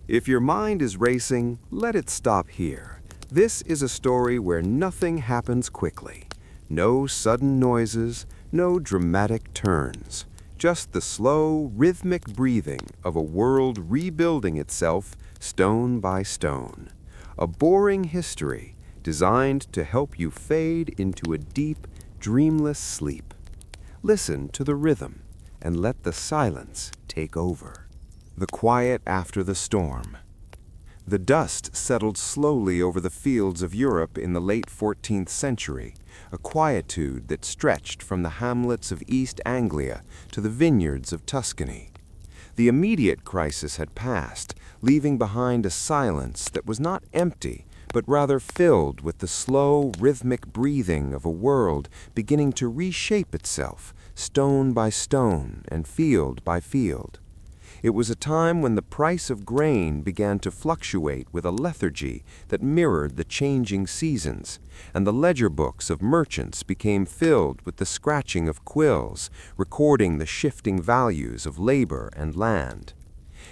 If your mind is racing, let it stop here. This is a story where nothing happens quickly. No sudden noises, no dramatic turns. Just the slow, rhythmic breathing of a world rebuilding itself stone by stone. A boring history designed to help you fade into a deep, dreamless sleep. Listen to the rhythm and let the silence take over. The quiet after the storm. The dust settled slowly over the fields of Europe in the late 14th century, a quietude that stretched from the hamlets of East Anglia to the vineyards of Tuscany. The immediate crisis had passed, leaving behind a silence that was not empty, but rather filled with the slow, rhythmic breathing of a world beginning to reshape itself, stone by stone and field by field. It was a time when the price of grain began to fluctuate with a lethargy that mirrored the changing seasons, and the ledger books of merchants became filled with the scratching of quills, recording the shifting values of labor and land.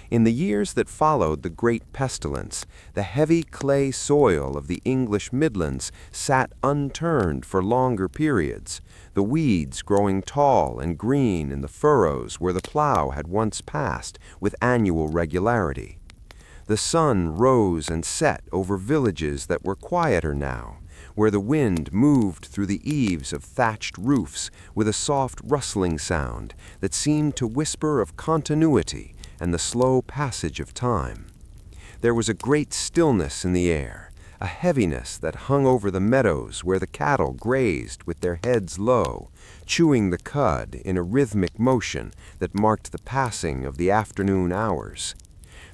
In the years that followed the Great Pestilence, the heavy clay soil of the English Midlands sat unturned for longer periods, the weeds growing tall and green in the furrows where the plow had once passed with annual regularity. The sun rose and set over villages that were quieter now, where the wind moved through the eaves of thatched roofs with a soft rustling sound that seemed to whisper of continuity and the slow passage of time. There was a great stillness in the air, a heaviness that hung over the meadows where the cattle grazed with their heads low, chewing the cud in a rhythmic motion that marked the passing of the afternoon hours.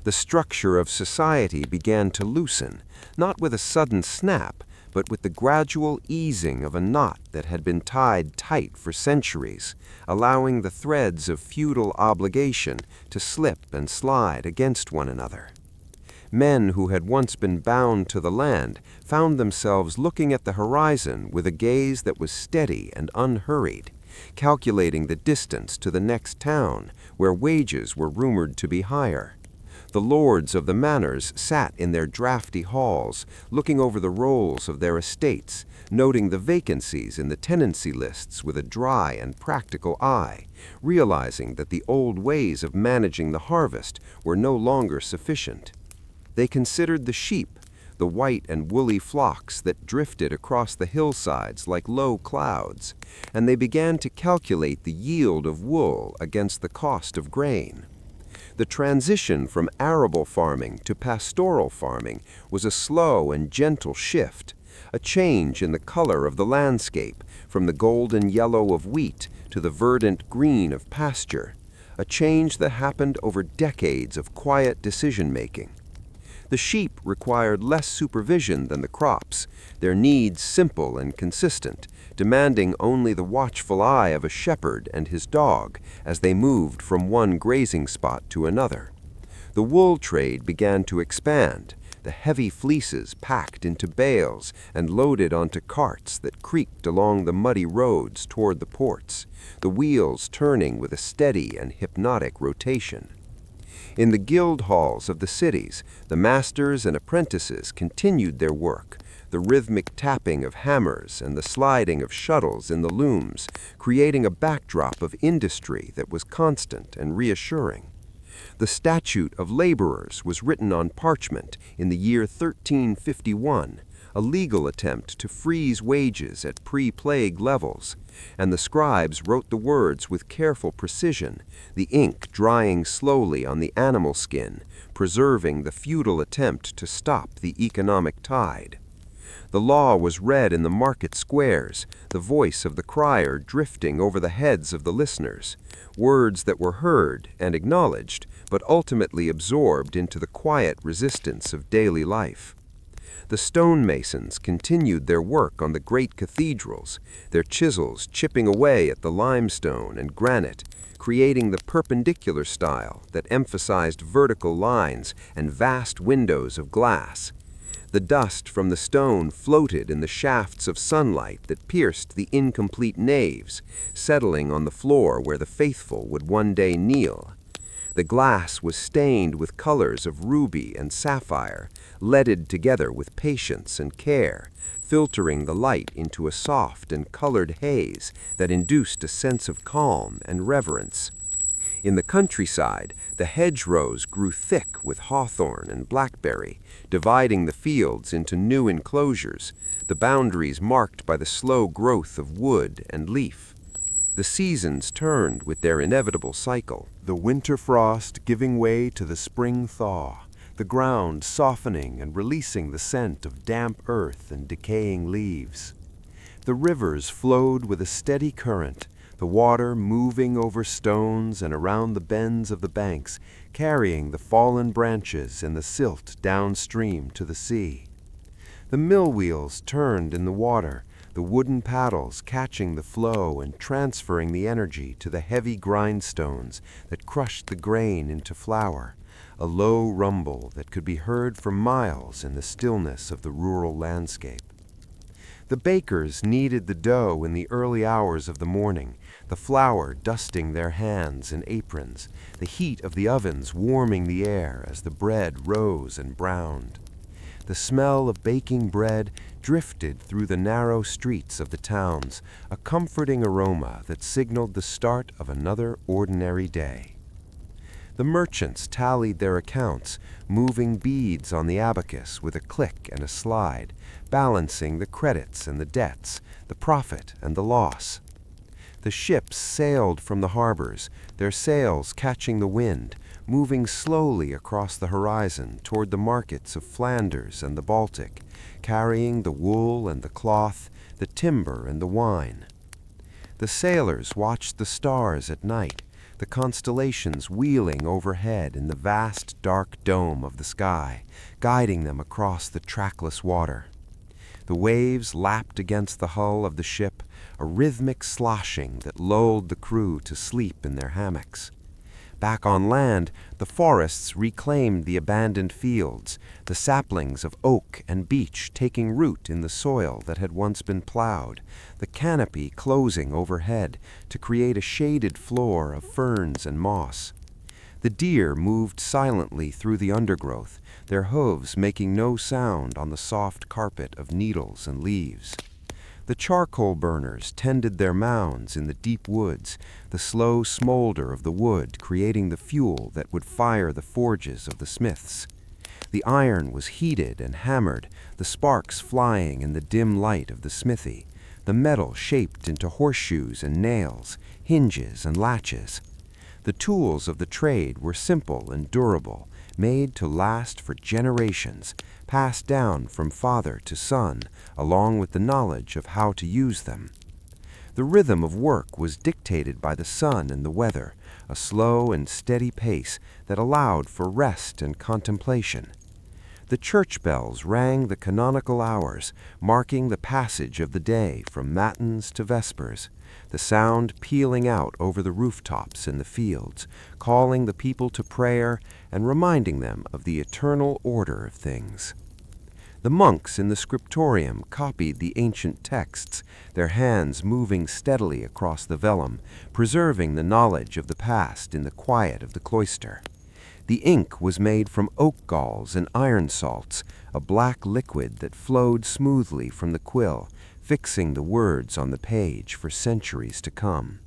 The structure of society began to loosen, not with a sudden snap, but with the gradual easing of a knot that had been tied tight for centuries, allowing the threads of feudal obligation to slip and slide against one another. Men who had once been bound to the land found themselves looking at the horizon with a gaze that was steady and unhurried, calculating the distance to the next town where wages were rumored to be higher. The lords of the manors sat in their drafty halls, looking over the rolls of their estates, noting the vacancies in the tenancy lists with a dry and practical eye, realizing that the old ways of managing the harvest were no longer sufficient. They considered the sheep, the white and woolly flocks that drifted across the hillsides like low clouds, and they began to calculate the yield of wool against the cost of grain. The transition from arable farming to pastoral farming was a slow and gentle shift, a change in the color of the landscape from the golden yellow of wheat to the verdant green of pasture, a change that happened over decades of quiet decision-making. The sheep required less supervision than the crops, their needs simple and consistent, demanding only the watchful eye of a shepherd and his dog as they moved from one grazing spot to another. The wool trade began to expand, the heavy fleeces packed into bales and loaded onto carts that creaked along the muddy roads toward the ports, the wheels turning with a steady and hypnotic rotation. In the guild halls of the cities, the masters and apprentices continued their work, the rhythmic tapping of hammers and the sliding of shuttles in the looms, creating a backdrop of industry that was constant and reassuring. The Statute of Laborers was written on parchment in the year 1351, a legal attempt to freeze wages at pre-plague levels, and the scribes wrote the words with careful precision, the ink drying slowly on the animal skin, preserving the futile attempt to stop the economic tide. The law was read in the market squares, the voice of the crier drifting over the heads of the listeners, words that were heard and acknowledged, but ultimately absorbed into the quiet resistance of daily life. The stonemasons continued their work on the great cathedrals, their chisels chipping away at the limestone and granite, creating the perpendicular style that emphasized vertical lines and vast windows of glass. The dust from the stone floated in the shafts of sunlight that pierced the incomplete naves, settling on the floor where the faithful would one day kneel. The glass was stained with colors of ruby and sapphire, leaded together with patience and care, filtering the light into a soft and colored haze that induced a sense of calm and reverence. In the countryside, the hedgerows grew thick with hawthorn and blackberry, dividing the fields into new enclosures, the boundaries marked by the slow growth of wood and leaf. The seasons turned with their inevitable cycle, the winter frost giving way to the spring thaw, the ground softening and releasing the scent of damp earth and decaying leaves. The rivers flowed with a steady current, the water moving over stones and around the bends of the banks, carrying the fallen branches and the silt downstream to the sea. The mill wheels turned in the water, the wooden paddles catching the flow and transferring the energy to the heavy grindstones that crushed the grain into flour, a low rumble that could be heard for miles in the stillness of the rural landscape. The bakers kneaded the dough in the early hours of the morning, the flour dusting their hands and aprons, the heat of the ovens warming the air as the bread rose and browned. The smell of baking bread drifted through the narrow streets of the towns, a comforting aroma that signaled the start of another ordinary day. The merchants tallied their accounts, moving beads on the abacus with a click and a slide, balancing the credits and the debts, the profit and the loss. The ships sailed from the harbors, their sails catching the wind, moving slowly across the horizon toward the markets of Flanders and the Baltic, carrying the wool and the cloth, the timber and the wine. The sailors watched the stars at night, the constellations wheeling overhead in the vast dark dome of the sky, guiding them across the trackless water. The waves lapped against the hull of the ship, a rhythmic sloshing that lulled the crew to sleep in their hammocks. Back on land, the forests reclaimed the abandoned fields, the saplings of oak and beech taking root in the soil that had once been plowed, the canopy closing overhead to create a shaded floor of ferns and moss. The deer moved silently through the undergrowth, their hooves making no sound on the soft carpet of needles and leaves. The charcoal burners tended their mounds in the deep woods, the slow smolder of the wood creating the fuel that would fire the forges of the smiths. The iron was heated and hammered, the sparks flying in the dim light of the smithy, the metal shaped into horseshoes and nails, hinges and latches. The tools of the trade were simple and durable, made to last for generations, passed down from father to son, along with the knowledge of how to use them. The rhythm of work was dictated by the sun and the weather, a slow and steady pace that allowed for rest and contemplation. The church bells rang the canonical hours, marking the passage of the day from matins to vespers, the sound pealing out over the rooftops in the fields, calling the people to prayer and reminding them of the eternal order of things. The monks in the scriptorium copied the ancient texts, their hands moving steadily across the vellum, preserving the knowledge of the past in the quiet of the cloister. The ink was made from oak galls and iron salts, a black liquid that flowed smoothly from the quill, fixing the words on the page for centuries to come.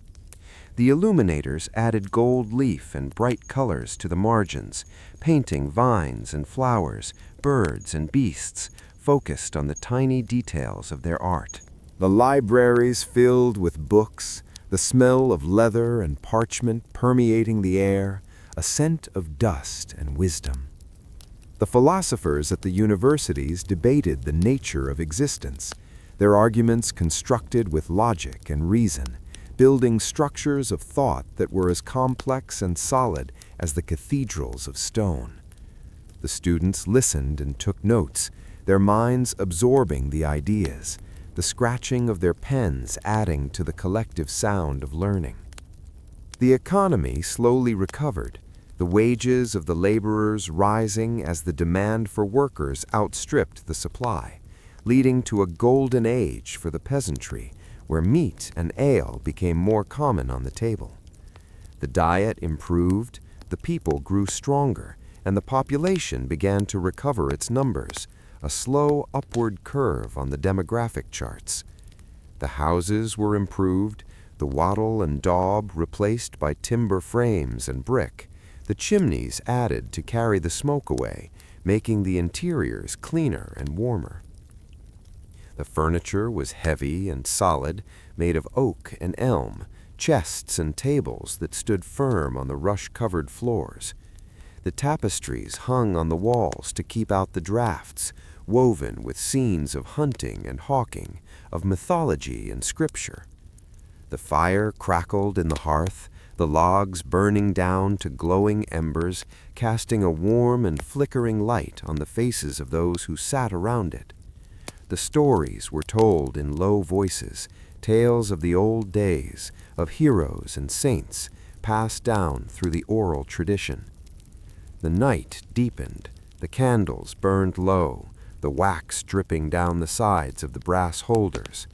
The illuminators added gold leaf and bright colors to the margins, painting vines and flowers, birds and beasts, focused on the tiny details of their art. The libraries filled with books, the smell of leather and parchment permeating the air, a scent of dust and wisdom. The philosophers at the universities debated the nature of existence, their arguments constructed with logic and reason, building structures of thought that were as complex and solid as the cathedrals of stone. The students listened and took notes, their minds absorbing the ideas, the scratching of their pens adding to the collective sound of learning. The economy slowly recovered, the wages of the laborers rising as the demand for workers outstripped the supply, leading to a golden age for the peasantry, where meat and ale became more common on the table. The diet improved, the people grew stronger, and the population began to recover its numbers, a slow upward curve on the demographic charts. The houses were improved, the wattle and daub replaced by timber frames and brick, the chimneys added to carry the smoke away, making the interiors cleaner and warmer. The furniture was heavy and solid, made of oak and elm, chests and tables that stood firm on the rush-covered floors. The tapestries hung on the walls to keep out the drafts, woven with scenes of hunting and hawking, of mythology and scripture. The fire crackled in the hearth, the logs burning down to glowing embers, casting a warm and flickering light on the faces of those who sat around it. The stories were told in low voices, tales of the old days, of heroes and saints, passed down through the oral tradition. The night deepened, the candles burned low, the wax dripping down the sides of the brass holders.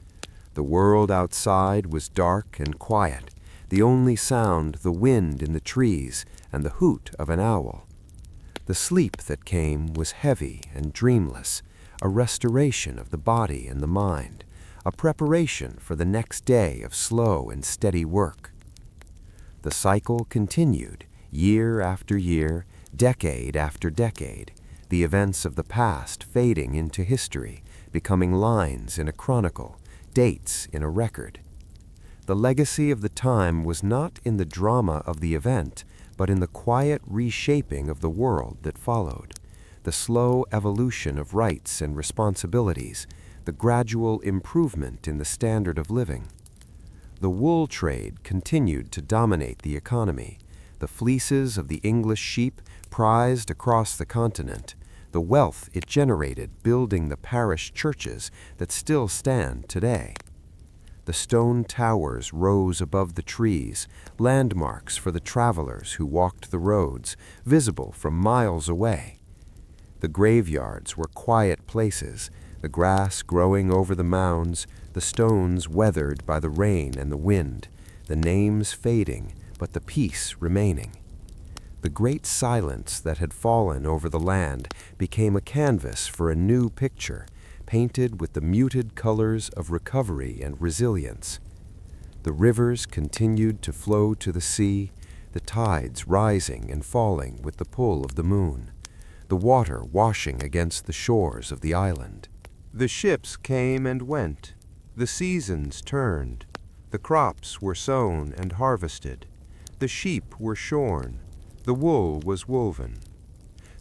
The world outside was dark and quiet, the only sound the wind in the trees and the hoot of an owl. The sleep that came was heavy and dreamless, a restoration of the body and the mind, a preparation for the next day of slow and steady work. The cycle continued, year after year, decade after decade, the events of the past fading into history, becoming lines in a chronicle, dates in a record. The legacy of the time was not in the drama of the event, but in the quiet reshaping of the world that followed, the slow evolution of rights and responsibilities, the gradual improvement in the standard of living. The wool trade continued to dominate the economy, the fleeces of the English sheep prized across the continent, the wealth it generated building the parish churches that still stand today. The stone towers rose above the trees, landmarks for the travelers who walked the roads, visible from miles away. The graveyards were quiet places, the grass growing over the mounds, the stones weathered by the rain and the wind, the names fading, but the peace remaining. The great silence that had fallen over the land became a canvas for a new picture, painted with the muted colors of recovery and resilience. The rivers continued to flow to the sea, the tides rising and falling with the pull of the moon, the water washing against the shores of the island. The ships came and went, the seasons turned, the crops were sown and harvested, the sheep were shorn, the wool was woven.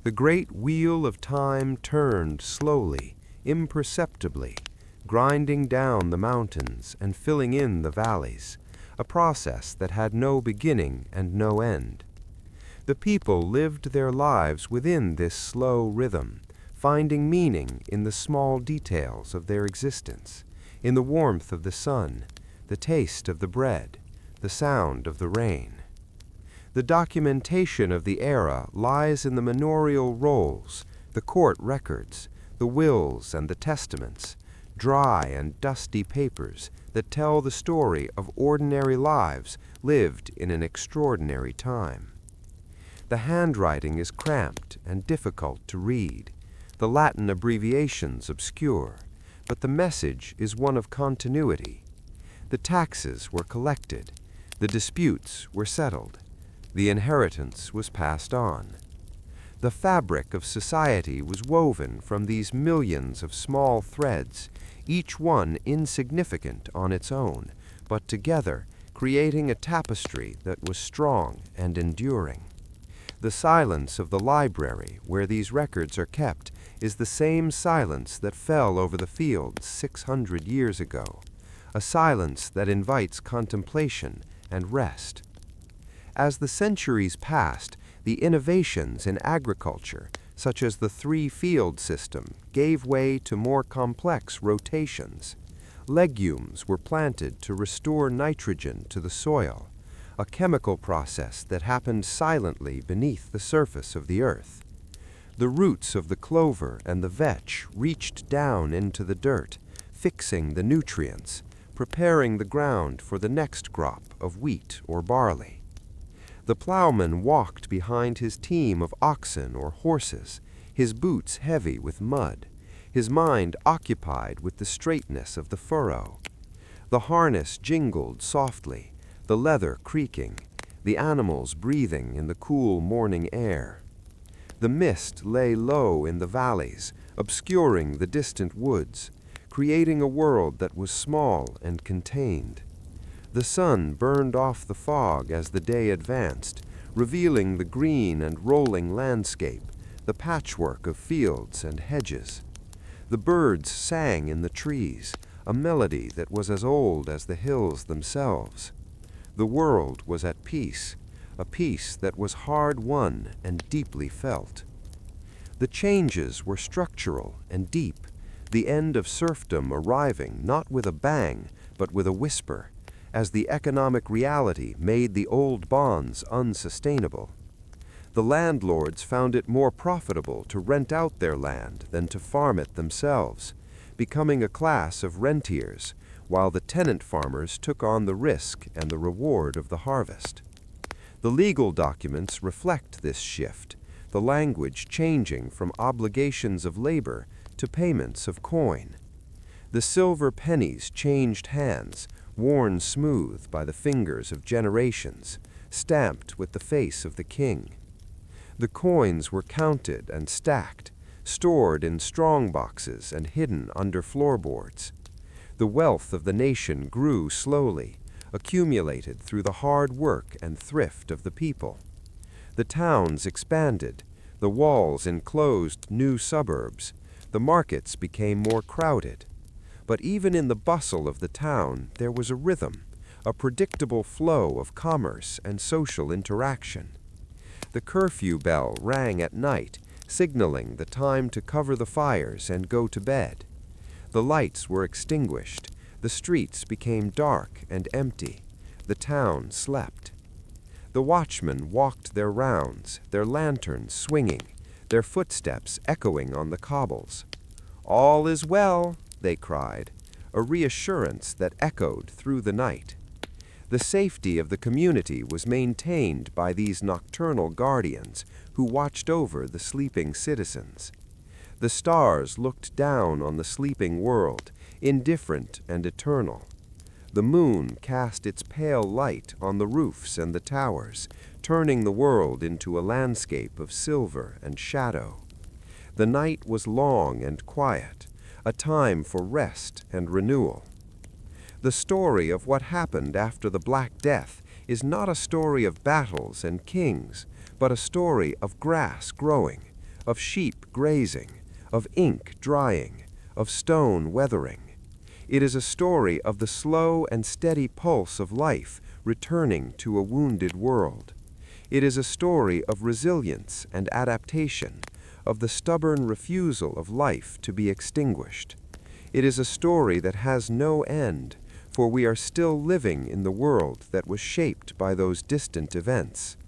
The great wheel of time turned slowly, imperceptibly, grinding down the mountains and filling in the valleys, a process that had no beginning and no end. The people lived their lives within this slow rhythm, finding meaning in the small details of their existence, in the warmth of the sun, the taste of the bread, the sound of the rain. The documentation of the era lies in the manorial rolls, the court records, the wills and the testaments, dry and dusty papers that tell the story of ordinary lives lived in an extraordinary time. The handwriting is cramped and difficult to read, the Latin abbreviations obscure, but the message is one of continuity. The taxes were collected, the disputes were settled, the inheritance was passed on. The fabric of society was woven from these millions of small threads, each one insignificant on its own, but together creating a tapestry that was strong and enduring. The silence of the library where these records are kept is the same silence that fell over the fields 600 years ago, a silence that invites contemplation and rest. As the centuries passed, the innovations in agriculture, such as the three-field system, gave way to more complex rotations. Legumes were planted to restore nitrogen to the soil, a chemical process that happened silently beneath the surface of the earth. The roots of the clover and the vetch reached down into the dirt, fixing the nutrients, preparing the ground for the next crop of wheat or barley. The plowman walked behind his team of oxen or horses, his boots heavy with mud, his mind occupied with the straightness of the furrow. The harness jingled softly, the leather creaking, the animals breathing in the cool morning air. The mist lay low in the valleys, obscuring the distant woods, creating a world that was small and contained. The sun burned off the fog as the day advanced, revealing the green and rolling landscape, the patchwork of fields and hedges. The birds sang in the trees, a melody that was as old as the hills themselves. The world was at peace, a peace that was hard-won and deeply felt. The changes were structural and deep, the end of serfdom arriving not with a bang, but with a whisper, as the economic reality made the old bonds unsustainable. The landlords found it more profitable to rent out their land than to farm it themselves, becoming a class of rentiers, while the tenant farmers took on the risk and the reward of the harvest. The legal documents reflect this shift, the language changing from obligations of labor to payments of coin. The silver pennies changed hands, worn smooth by the fingers of generations, stamped with the face of the king. The coins were counted and stacked, stored in strong boxes and hidden under floorboards. The wealth of the nation grew slowly, accumulated through the hard work and thrift of the people. The towns expanded, the walls enclosed new suburbs, the markets became more crowded. But even in the bustle of the town, there was a rhythm, a predictable flow of commerce and social interaction. The curfew bell rang at night, signaling the time to cover the fires and go to bed. The lights were extinguished, the streets became dark and empty, the town slept. The watchmen walked their rounds, their lanterns swinging, their footsteps echoing on the cobbles. "All is well," they cried, a reassurance that echoed through the night. The safety of the community was maintained by these nocturnal guardians who watched over the sleeping citizens. The stars looked down on the sleeping world, indifferent and eternal. The moon cast its pale light on the roofs and the towers, turning the world into a landscape of silver and shadow. The night was long and quiet, a time for rest and renewal. The story of what happened after the Black Death is not a story of battles and kings, but a story of grass growing, of sheep grazing, of ink drying, of stone weathering. It is a story of the slow and steady pulse of life returning to a wounded world. It is a story of resilience and adaptation, of the stubborn refusal of life to be extinguished. It is a story that has no end, for we are still living in the world that was shaped by those distant events.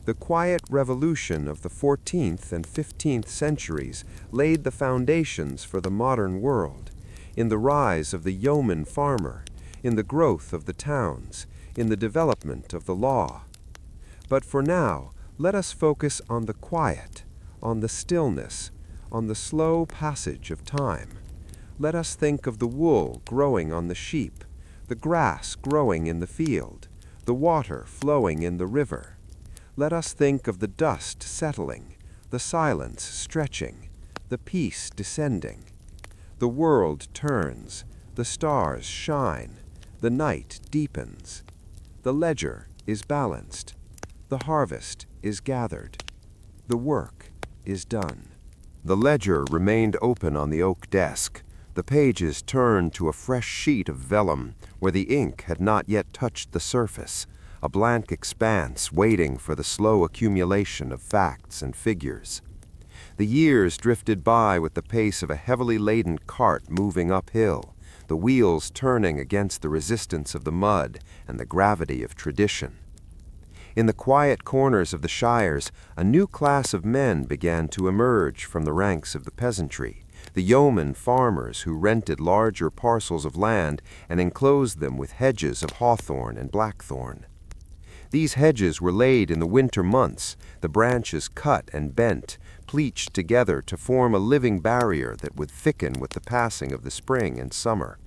The quiet revolution of the 14th and 15th centuries laid the foundations for the modern world, in the rise of the yeoman farmer, in the growth of the towns, in the development of the law. But for now, let us focus on the quiet, on the stillness, on the slow passage of time. Let us think of the wool growing on the sheep, the grass growing in the field, the water flowing in the river. Let us think of the dust settling, the silence stretching, the peace descending. The world turns, the stars shine, the night deepens. The ledger is balanced, the harvest is gathered, the work is done. The ledger remained open on the oak desk, the pages turned to a fresh sheet of vellum where the ink had not yet touched the surface, a blank expanse waiting for the slow accumulation of facts and figures. The years drifted by with the pace of a heavily laden cart moving uphill, the wheels turning against the resistance of the mud and the gravity of tradition. In the quiet corners of the shires, a new class of men began to emerge from the ranks of the peasantry, the yeoman farmers who rented larger parcels of land and enclosed them with hedges of hawthorn and blackthorn. These hedges were laid in the winter months, the branches cut and bent, pleached together to form a living barrier that would thicken with the passing of the spring and summer.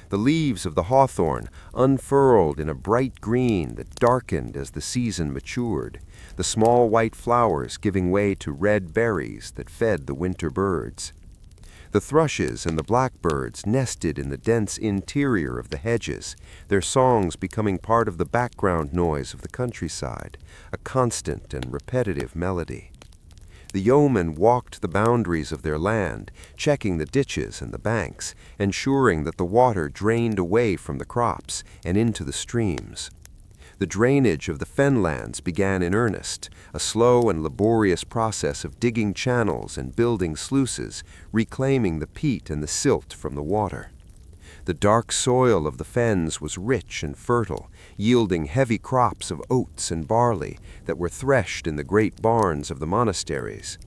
The leaves of the hawthorn unfurled in a bright green that darkened as the season matured, the small white flowers giving way to red berries that fed the winter birds. The thrushes and the blackbirds nested in the dense interior of the hedges, their songs becoming part of the background noise of the countryside, a constant and repetitive melody. The yeomen walked the boundaries of their land, checking the ditches and the banks, ensuring that the water drained away from the crops and into the streams. The drainage of the fenlands began in earnest, a slow and laborious process of digging channels and building sluices, reclaiming the peat and the silt from the water. The dark soil of the fens was rich and fertile, yielding heavy crops of oats and barley that were threshed in the great barns of the monasteries.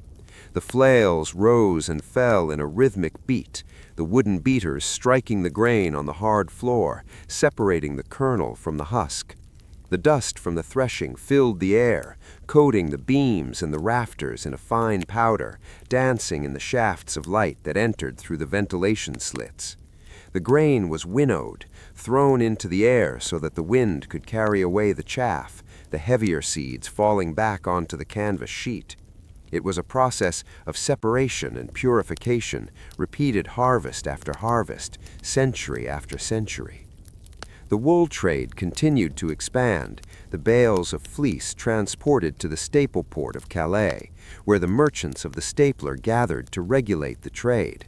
The flails rose and fell in a rhythmic beat, the wooden beaters striking the grain on the hard floor, separating the kernel from the husk. The dust from the threshing filled the air, coating the beams and the rafters in a fine powder, dancing in the shafts of light that entered through the ventilation slits. The grain was winnowed, thrown into the air so that the wind could carry away the chaff, the heavier seeds falling back onto the canvas sheet. It was a process of separation and purification, repeated harvest after harvest, century after century. The wool trade continued to expand, the bales of fleece transported to the staple port of Calais, where the merchants of the stapler gathered to regulate the trade.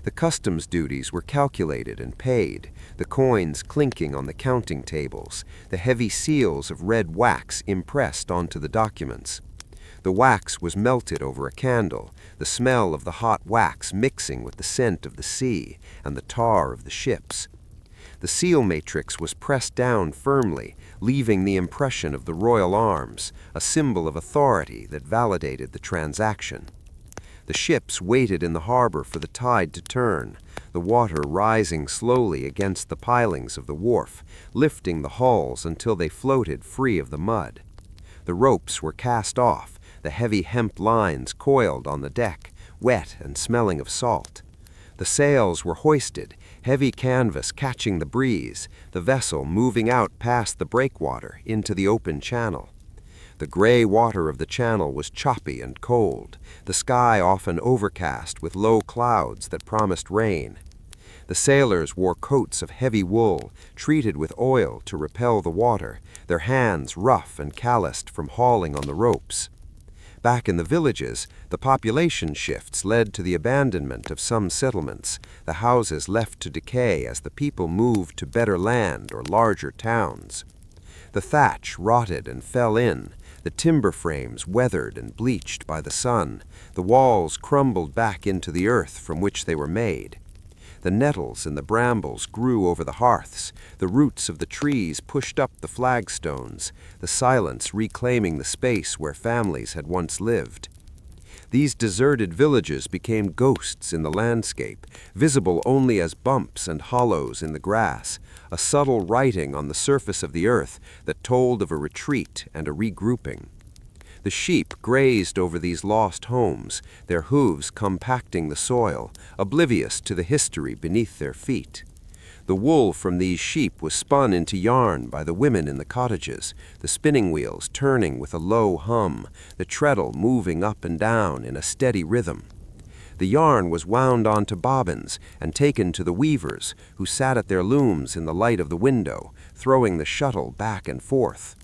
The customs duties were calculated and paid, the coins clinking on the counting tables, the heavy seals of red wax impressed onto the documents. The wax was melted over a candle, the smell of the hot wax mixing with the scent of the sea and the tar of the ships. The seal matrix was pressed down firmly, leaving the impression of the royal arms, a symbol of authority that validated the transaction. The ships waited in the harbor for the tide to turn, the water rising slowly against the pilings of the wharf, lifting the hulls until they floated free of the mud. The ropes were cast off, the heavy hemp lines coiled on the deck, wet and smelling of salt. The sails were hoisted, heavy canvas catching the breeze, the vessel moving out past the breakwater into the open channel. The gray water of the channel was choppy and cold, the sky often overcast with low clouds that promised rain. The sailors wore coats of heavy wool, treated with oil to repel the water, their hands rough and calloused from hauling on the ropes. Back in the villages, the population shifts led to the abandonment of some settlements, the houses left to decay as the people moved to better land or larger towns. The thatch rotted and fell in, the timber frames weathered and bleached by the sun, the walls crumbled back into the earth from which they were made. The nettles and the brambles grew over the hearths, the roots of the trees pushed up the flagstones, the silence reclaiming the space where families had once lived. These deserted villages became ghosts in the landscape, visible only as bumps and hollows in the grass, a subtle writing on the surface of the earth that told of a retreat and a regrouping. The sheep grazed over these lost homes, their hooves compacting the soil, oblivious to the history beneath their feet. The wool from these sheep was spun into yarn by the women in the cottages, the spinning wheels turning with a low hum, the treadle moving up and down in a steady rhythm. The yarn was wound onto bobbins and taken to the weavers, who sat at their looms in the light of the window, throwing the shuttle back and forth.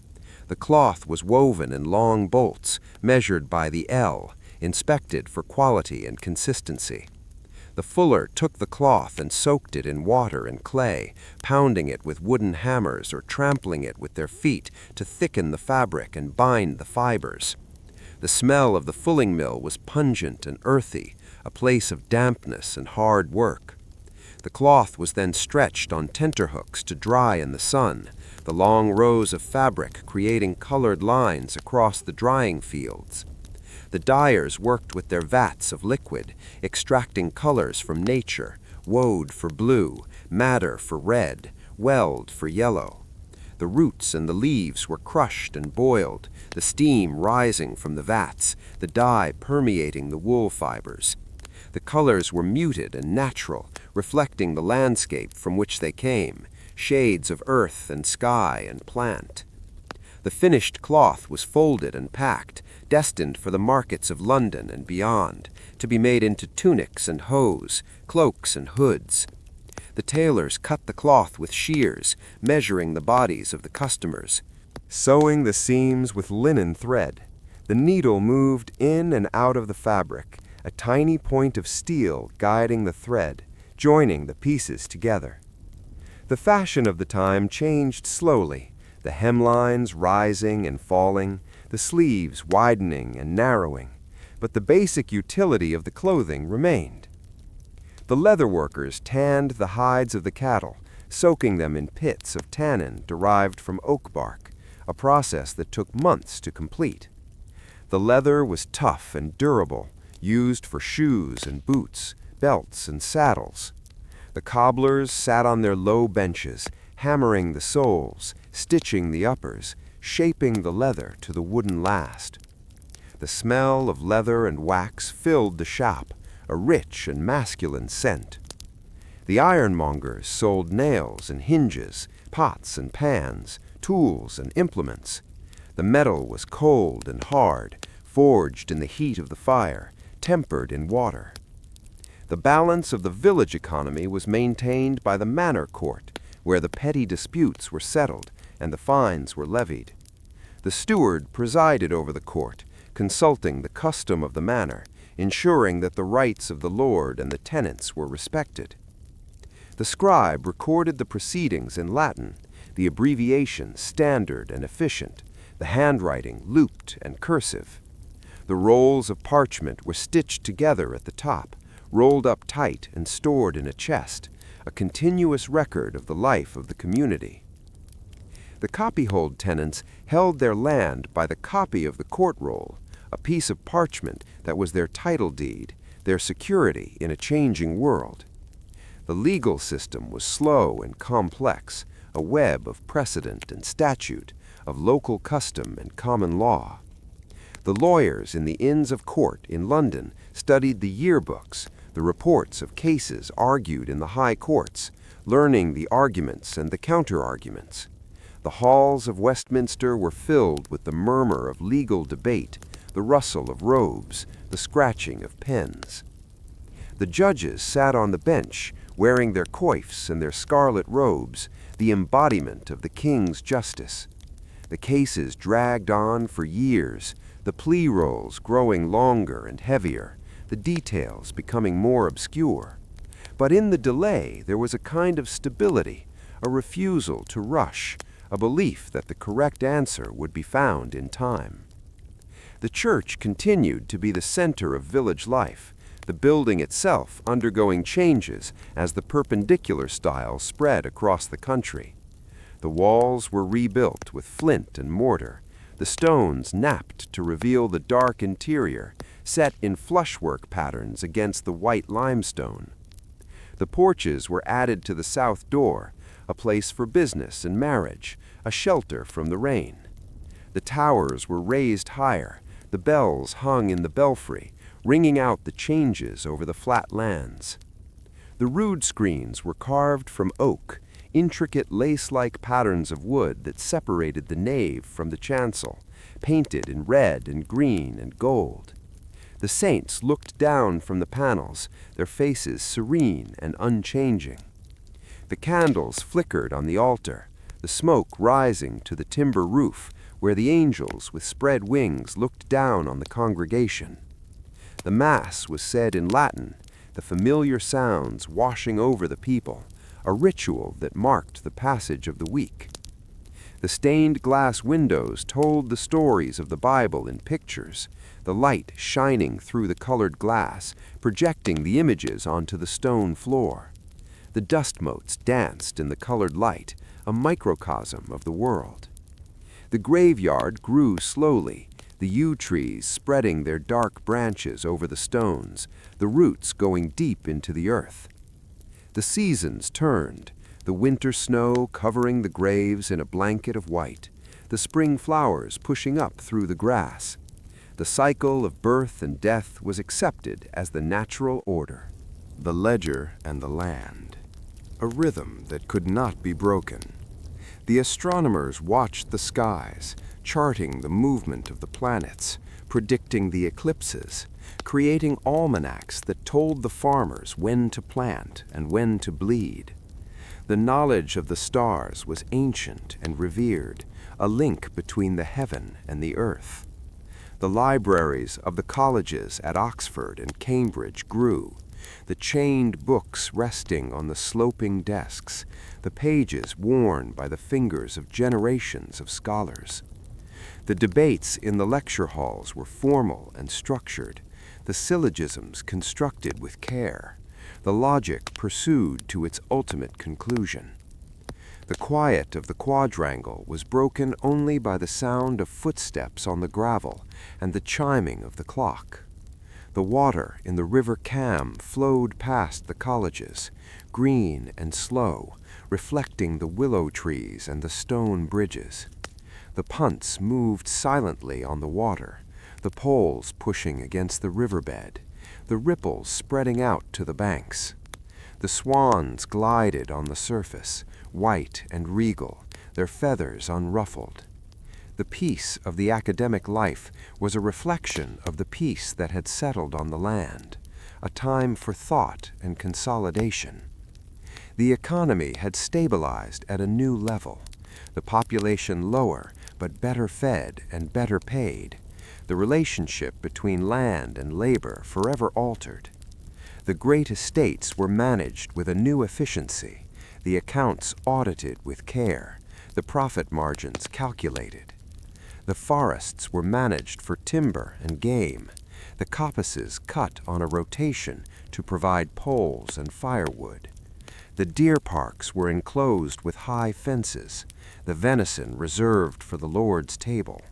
The cloth was woven in long bolts, measured by the ell, inspected for quality and consistency. The fuller took the cloth and soaked it in water and clay, pounding it with wooden hammers or trampling it with their feet to thicken the fabric and bind the fibers. The smell of the fulling mill was pungent and earthy, a place of dampness and hard work. The cloth was then stretched on tenterhooks to dry in the sun, the long rows of fabric creating colored lines across the drying fields. The dyers worked with their vats of liquid, extracting colors from nature, woad for blue, madder for red, weld for yellow. The roots and the leaves were crushed and boiled, the steam rising from the vats, the dye permeating the wool fibers. The colors were muted and natural, reflecting the landscape from which they came, shades of earth and sky and plant. The finished cloth was folded and packed, destined for the markets of London and beyond, to be made into tunics and hose, cloaks and hoods. The tailors cut the cloth with shears, measuring the bodies of the customers, sewing the seams with linen thread. The needle moved in and out of the fabric, a tiny point of steel guiding the thread, joining the pieces together. The fashion of the time changed slowly, the hemlines rising and falling, the sleeves widening and narrowing, but the basic utility of the clothing remained. The leather workers tanned the hides of the cattle, soaking them in pits of tannin derived from oak bark, a process that took months to complete. The leather was tough and durable, used for shoes and boots, belts and saddles. The cobblers sat on their low benches, hammering the soles, stitching the uppers, shaping the leather to the wooden last. The smell of leather and wax filled the shop, a rich and masculine scent. The ironmongers sold nails and hinges, pots and pans, tools and implements. The metal was cold and hard, forged in the heat of the fire, tempered in water. The balance of the village economy was maintained by the manor court, where the petty disputes were settled and the fines were levied. The steward presided over the court, consulting the custom of the manor, ensuring that the rights of the lord and the tenants were respected. The scribe recorded the proceedings in Latin, the abbreviation standard and efficient, the handwriting looped and cursive. The rolls of parchment were stitched together at the top, rolled up tight and stored in a chest, a continuous record of the life of the community. The copyhold tenants held their land by the copy of the court roll, a piece of parchment that was their title deed, their security in a changing world. The legal system was slow and complex, a web of precedent and statute, of local custom and common law. The lawyers in the Inns of Court in London studied the yearbooks, the reports of cases argued in the high courts, learning the arguments and the counter-arguments. The halls of Westminster were filled with the murmur of legal debate, the rustle of robes, the scratching of pens. The judges sat on the bench, wearing their coifs and their scarlet robes, the embodiment of the king's justice. The cases dragged on for years, the plea rolls growing longer and heavier, the details becoming more obscure. But in the delay there was a kind of stability, a refusal to rush, a belief that the correct answer would be found in time. The church continued to be the center of village life, the building itself undergoing changes as the perpendicular style spread across the country. The walls were rebuilt with flint and mortar, the stones knapped to reveal the dark interior, set in flushwork patterns against the white limestone. The porches were added to the south door, a place for business and marriage, a shelter from the rain. The towers were raised higher, the bells hung in the belfry, ringing out the changes over the flat lands. The rood screens were carved from oak, intricate lace-like patterns of wood that separated the nave from the chancel, painted in red and green and gold. The saints looked down from the panels, their faces serene and unchanging. The candles flickered on the altar, the smoke rising to the timber roof, where the angels with spread wings looked down on the congregation. The Mass was said in Latin, the familiar sounds washing over the people, a ritual that marked the passage of the week. The stained glass windows told the stories of the Bible in pictures, the light shining through the colored glass, projecting the images onto the stone floor. The dust motes danced in the colored light, a microcosm of the world. The graveyard grew slowly, the yew trees spreading their dark branches over the stones, the roots going deep into the earth. The seasons turned, the winter snow covering the graves in a blanket of white, the spring flowers pushing up through the grass. The cycle of birth and death was accepted as the natural order. The ledger and the land. A rhythm that could not be broken. The astronomers watched the skies, charting the movement of the planets, predicting the eclipses, creating almanacs that told the farmers when to plant and when to bleed. The knowledge of the stars was ancient and revered, a link between the heaven and the earth. The libraries of the colleges at Oxford and Cambridge grew, the chained books resting on the sloping desks, the pages worn by the fingers of generations of scholars. The debates in the lecture halls were formal and structured, the syllogisms constructed with care, the logic pursued to its ultimate conclusion. The quiet of the quadrangle was broken only by the sound of footsteps on the gravel and the chiming of the clock. The water in the River Cam flowed past the colleges, green and slow, reflecting the willow trees and the stone bridges. The punts moved silently on the water, the poles pushing against the riverbed, the ripples spreading out to the banks. The swans glided on the surface, white and regal, their feathers unruffled. The peace of the academic life was a reflection of the peace that had settled on the land, a time for thought and consolidation. The economy had stabilized at a new level, the population lower but better fed and better paid, the relationship between land and labor forever altered. The great estates were managed with a new efficiency, the accounts audited with care, the profit margins calculated. The forests were managed for timber and game, the coppices cut on a rotation to provide poles and firewood. The deer parks were enclosed with high fences, the venison reserved for the Lord's table.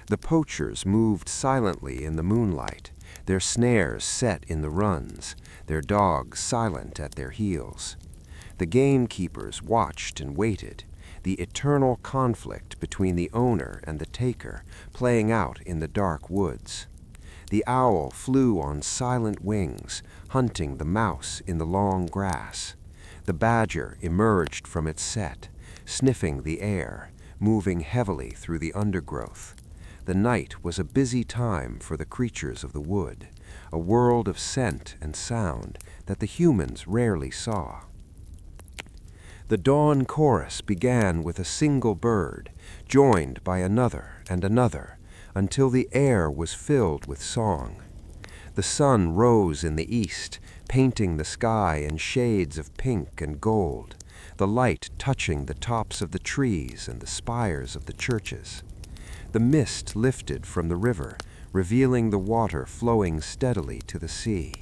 The poachers moved silently in the moonlight, their snares set in the runs, their dogs silent at their heels. The gamekeepers watched and waited, the eternal conflict between the owner and the taker playing out in the dark woods. The owl flew on silent wings, hunting the mouse in the long grass. The badger emerged from its set, sniffing the air, moving heavily through the undergrowth. The night was a busy time for the creatures of the wood, a world of scent and sound that the humans rarely saw. The dawn chorus began with a single bird, joined by another and another, until the air was filled with song. The sun rose in the east, painting the sky in shades of pink and gold, the light touching the tops of the trees and the spires of the churches. The mist lifted from the river, revealing the water flowing steadily to the sea.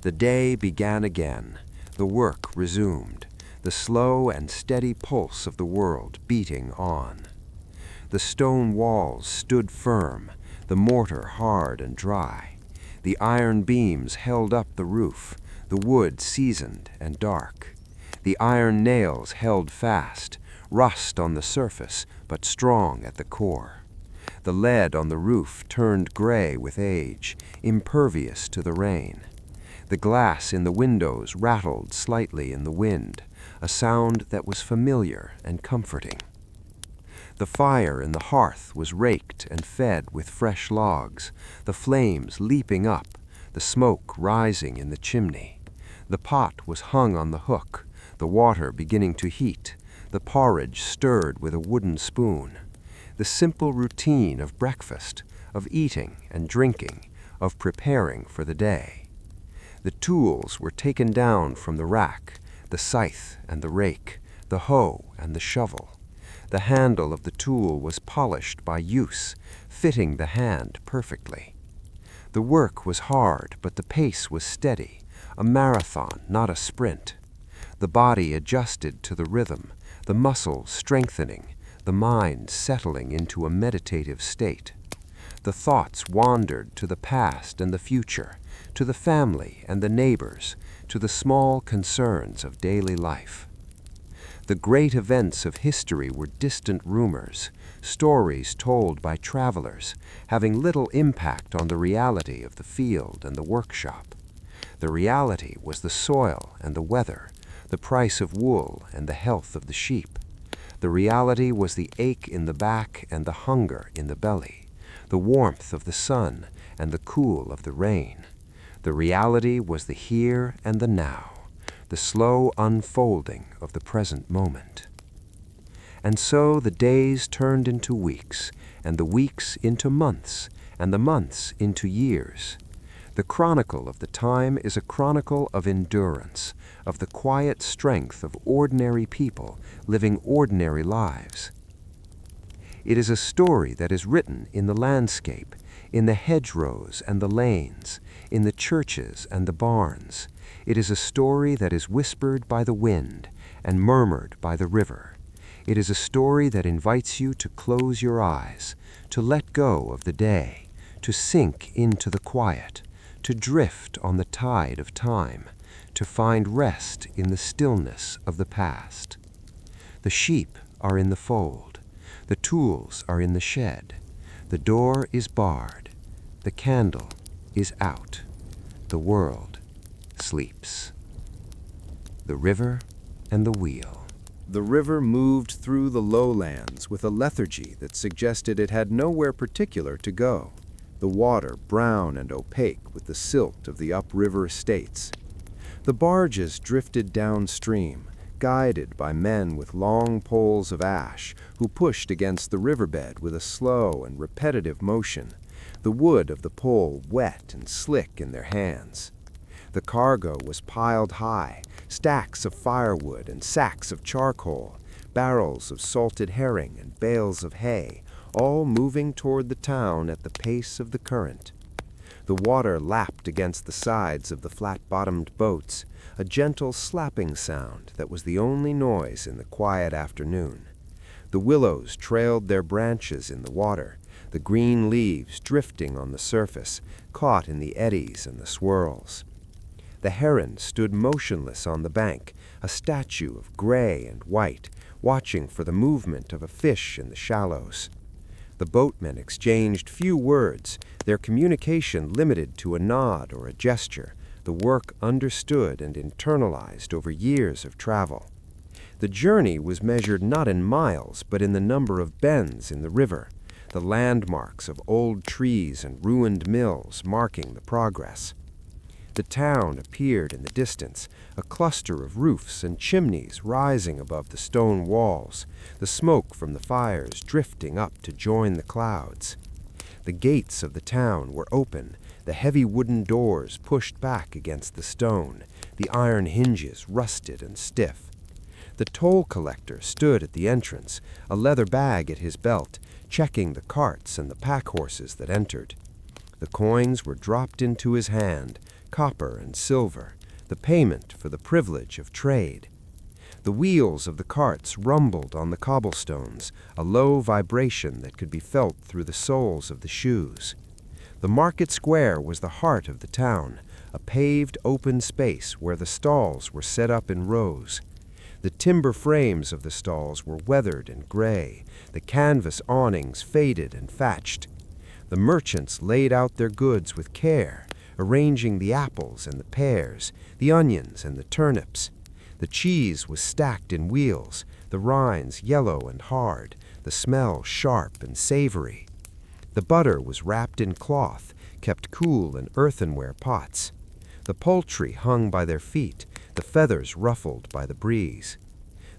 The day began again, the work resumed, the slow and steady pulse of the world beating on. The stone walls stood firm, the mortar hard and dry. The iron beams held up the roof, the wood seasoned and dark. The iron nails held fast, rust on the surface, but strong at the core. The lead on the roof turned gray with age, impervious to the rain. The glass in the windows rattled slightly in the wind, a sound that was familiar and comforting. The fire in the hearth was raked and fed with fresh logs, the flames leaping up, the smoke rising in the chimney. The pot was hung on the hook, the water beginning to heat, the porridge stirred with a wooden spoon. The simple routine of breakfast, of eating and drinking, of preparing for the day. The tools were taken down from the rack, the scythe and the rake, the hoe and the shovel. The handle of the tool was polished by use, fitting the hand perfectly. The work was hard, but the pace was steady, a marathon, not a sprint. The body adjusted to the rhythm, the muscles strengthening, the mind settling into a meditative state. The thoughts wandered to the past and the future, to the family and the neighbors, to the small concerns of daily life. The great events of history were distant rumors, stories told by travelers, having little impact on the reality of the field and the workshop. The reality was the soil and the weather, the price of wool and the health of the sheep. The reality was the ache in the back and the hunger in the belly, the warmth of the sun and the cool of the rain. The reality was the here and the now, the slow unfolding of the present moment. And so the days turned into weeks, and the weeks into months, and the months into years. The chronicle of the time is a chronicle of endurance, of the quiet strength of ordinary people living ordinary lives. It is a story that is written in the landscape, in the hedgerows and the lanes, in the churches and the barns. It is a story that is whispered by the wind and murmured by the river. It is a story that invites you to close your eyes, to let go of the day, to sink into the quiet, to drift on the tide of time, to find rest in the stillness of the past. The sheep are in the fold. The tools are in the shed. The door is barred. The candle is out. The world sleeps. The river and the wheel. The river moved through the lowlands with a lethargy that suggested it had nowhere particular to go, the water brown and opaque with the silt of the upriver estates. The barges drifted downstream, guided by men with long poles of ash who pushed against the riverbed with a slow and repetitive motion, the wood of the pole wet and slick in their hands. The cargo was piled high, stacks of firewood and sacks of charcoal, barrels of salted herring and bales of hay, all moving toward the town at the pace of the current. The water lapped against the sides of the flat-bottomed boats, a gentle slapping sound that was the only noise in the quiet afternoon. The willows trailed their branches in the water, the green leaves drifting on the surface, caught in the eddies and the swirls. The heron stood motionless on the bank, a statue of gray and white, watching for the movement of a fish in the shallows. The boatmen exchanged few words, their communication limited to a nod or a gesture, the work understood and internalized over years of travel. The journey was measured not in miles, but in the number of bends in the river, the landmarks of old trees and ruined mills marking the progress. The town appeared in the distance, a cluster of roofs and chimneys rising above the stone walls, the smoke from the fires drifting up to join the clouds. The gates of the town were open, the heavy wooden doors pushed back against the stone, the iron hinges rusted and stiff. The toll collector stood at the entrance, a leather bag at his belt, checking the carts and the pack horses that entered. The coins were dropped into his hand, copper and silver, the payment for the privilege of trade. The wheels of the carts rumbled on the cobblestones, a low vibration that could be felt through the soles of the shoes. The market square was the heart of the town, a paved open space where the stalls were set up in rows. The timber frames of the stalls were weathered and gray, the canvas awnings faded and thatched. The merchants laid out their goods with care, arranging the apples and the pears, the onions and the turnips. The cheese was stacked in wheels, the rinds yellow and hard, the smell sharp and savory. The butter was wrapped in cloth, kept cool in earthenware pots. The poultry hung by their feet, the feathers ruffled by the breeze.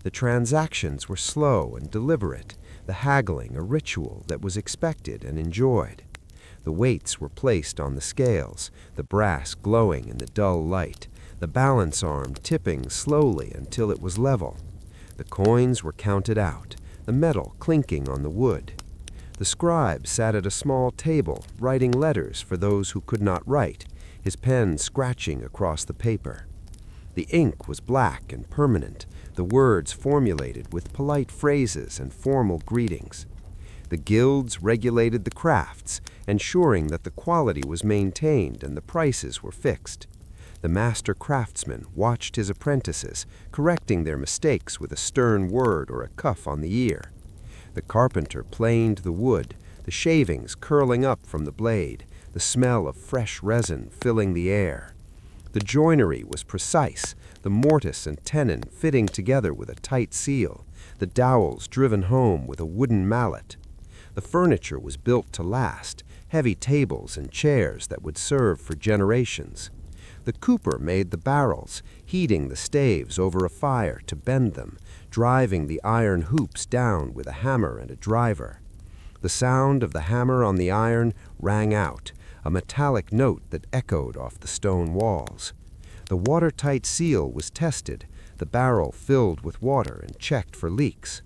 The transactions were slow and deliberate, the haggling a ritual that was expected and enjoyed. The weights were placed on the scales, the brass glowing in the dull light, the balance arm tipping slowly until it was level. The coins were counted out, the metal clinking on the wood. The scribe sat at a small table, writing letters for those who could not write, his pen scratching across the paper. The ink was black and permanent, the words formulated with polite phrases and formal greetings. The guilds regulated the crafts, ensuring that the quality was maintained and the prices were fixed. The master craftsman watched his apprentices, correcting their mistakes with a stern word or a cuff on the ear. The carpenter planed the wood, the shavings curling up from the blade, the smell of fresh resin filling the air. The joinery was precise, the mortise and tenon fitting together with a tight seal, the dowels driven home with a wooden mallet. The furniture was built to last, heavy tables and chairs that would serve for generations. The cooper made the barrels, heating the staves over a fire to bend them, driving the iron hoops down with a hammer and a driver. The sound of the hammer on the iron rang out, a metallic note that echoed off the stone walls. The watertight seal was tested, the barrel filled with water and checked for leaks.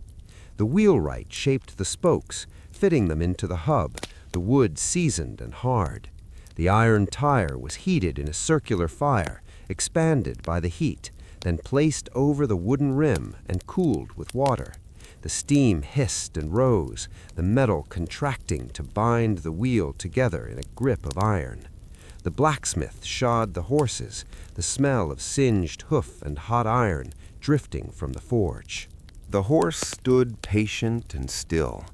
The wheelwright shaped the spokes, fitting them into the hub, the wood seasoned and hard. The iron tire was heated in a circular fire, expanded by the heat, then placed over the wooden rim and cooled with water. The steam hissed and rose, the metal contracting to bind the wheel together in a grip of iron. The blacksmith shod the horses, the smell of singed hoof and hot iron drifting from the forge. The horse stood patient and still,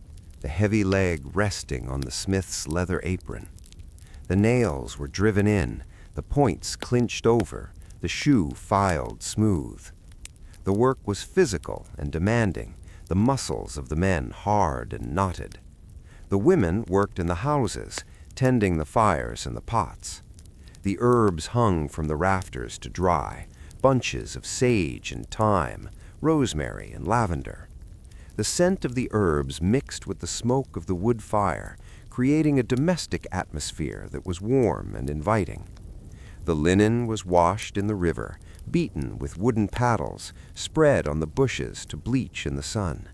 the heavy leg resting on the smith's leather apron. The nails were driven in, the points clinched over, the shoe filed smooth. The work was physical and demanding, the muscles of the men hard and knotted. The women worked in the houses, tending the fires and the pots. The herbs hung from the rafters to dry, bunches of sage and thyme, rosemary and lavender. The scent of the herbs mixed with the smoke of the wood fire, creating a domestic atmosphere that was warm and inviting. The linen was washed in the river, beaten with wooden paddles, spread on the bushes to bleach in the sun.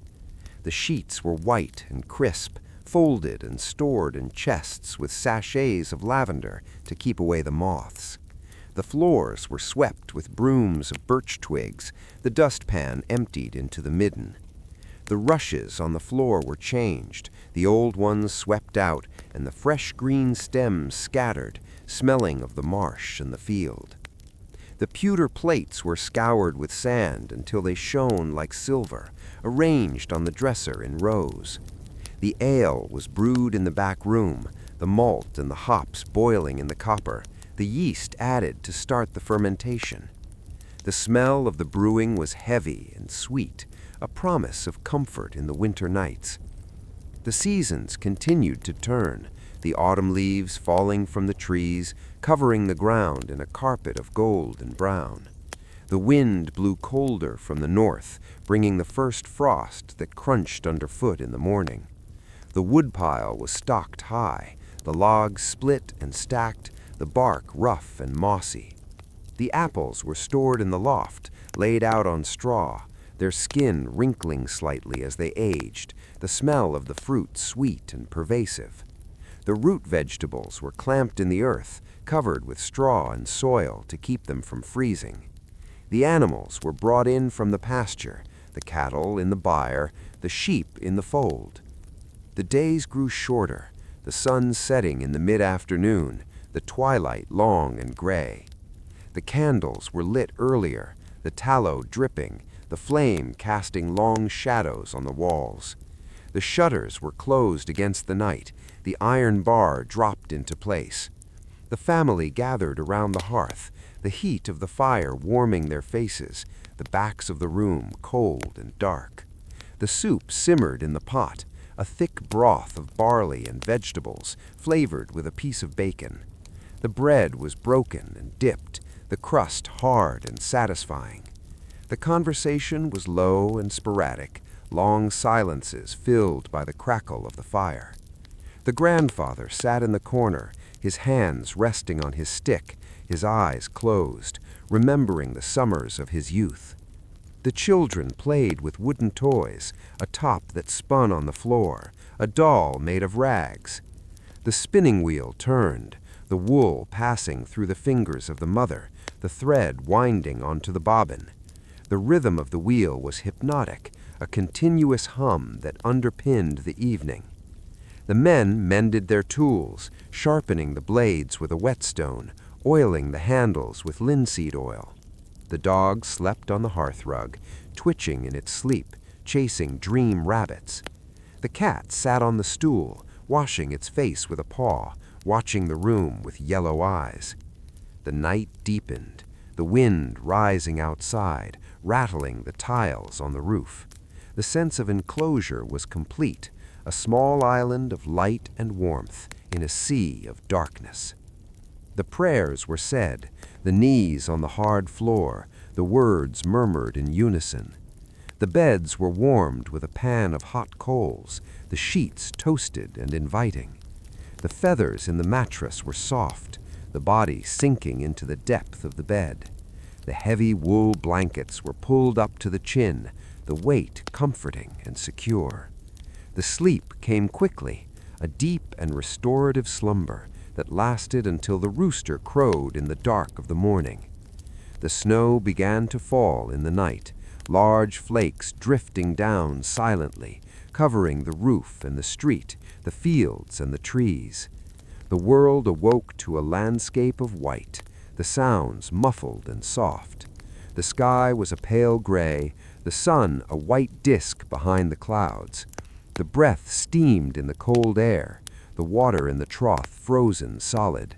The sheets were white and crisp, folded and stored in chests with sachets of lavender to keep away the moths. The floors were swept with brooms of birch twigs, the dustpan emptied into the midden. The rushes on the floor were changed, the old ones swept out, and the fresh green stems scattered, smelling of the marsh and the field. The pewter plates were scoured with sand until they shone like silver, arranged on the dresser in rows. The ale was brewed in the back room, the malt and the hops boiling in the copper, the yeast added to start the fermentation. The smell of the brewing was heavy and sweet, a promise of comfort in the winter nights. The seasons continued to turn, the autumn leaves falling from the trees, covering the ground in a carpet of gold and brown. The wind blew colder from the north, bringing the first frost that crunched underfoot in the morning. The woodpile was stocked high, the logs split and stacked, the bark rough and mossy. The apples were stored in the loft, laid out on straw, their skin wrinkling slightly as they aged, the smell of the fruit sweet and pervasive. The root vegetables were clamped in the earth, covered with straw and soil to keep them from freezing. The animals were brought in from the pasture, the cattle in the byre, the sheep in the fold. The days grew shorter, the sun setting in the mid-afternoon, the twilight long and gray. The candles were lit earlier, the tallow dripping, the flame casting long shadows on the walls. The shutters were closed against the night, the iron bar dropped into place. The family gathered around the hearth, the heat of the fire warming their faces, the backs of the room cold and dark. The soup simmered in the pot, a thick broth of barley and vegetables, flavored with a piece of bacon. The bread was broken and dipped, the crust hard and satisfying. The conversation was low and sporadic, long silences filled by the crackle of the fire. The grandfather sat in the corner, his hands resting on his stick, his eyes closed, remembering the summers of his youth. The children played with wooden toys, a top that spun on the floor, a doll made of rags. The spinning wheel turned, the wool passing through the fingers of the mother, the thread winding onto the bobbin. The rhythm of the wheel was hypnotic, a continuous hum that underpinned the evening. The men mended their tools, sharpening the blades with a whetstone, oiling the handles with linseed oil. The dog slept on the hearthrug, twitching in its sleep, chasing dream rabbits. The cat sat on the stool, washing its face with a paw, watching the room with yellow eyes. The night deepened, the wind rising outside, rattling the tiles on the roof. The sense of enclosure was complete, a small island of light and warmth in a sea of darkness. The prayers were said, the knees on the hard floor, the words murmured in unison. The beds were warmed with a pan of hot coals, the sheets toasted and inviting. The feathers in the mattress were soft, the body sinking into the depth of the bed. The heavy wool blankets were pulled up to the chin, the weight comforting and secure. The sleep came quickly, a deep and restorative slumber that lasted until the rooster crowed in the dark of the morning. The snow began to fall in the night, large flakes drifting down silently, covering the roof and the street, the fields and the trees. The world awoke to a landscape of white, the sounds muffled and soft. The sky was a pale gray, the sun a white disk behind the clouds. The breath steamed in the cold air, the water in the trough frozen solid.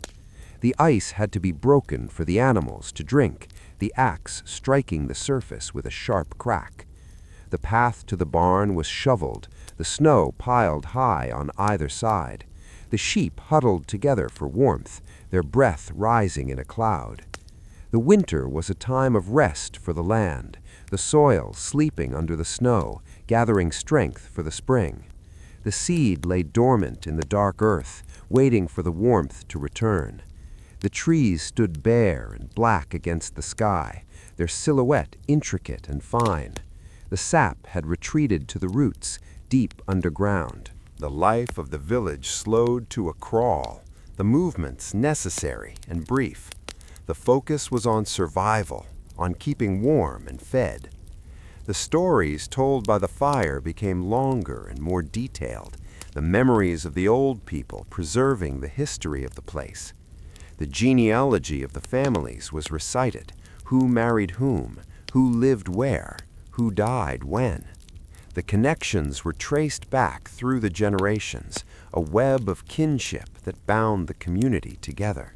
The ice had to be broken for the animals to drink, the axe striking the surface with a sharp crack. The path to the barn was shoveled, the snow piled high on either side. The sheep huddled together for warmth, their breath rising in a cloud. The winter was a time of rest for the land, the soil sleeping under the snow, gathering strength for the spring. The seed lay dormant in the dark earth, waiting for the warmth to return. The trees stood bare and black against the sky, their silhouette intricate and fine. The sap had retreated to the roots, deep underground. The life of the village slowed to a crawl, the movements necessary and brief. The focus was on survival, on keeping warm and fed. The stories told by the fire became longer and more detailed, the memories of the old people preserving the history of the place. The genealogy of the families was recited, who married whom, who lived where, who died when. The connections were traced back through the generations, a web of kinship that bound the community together.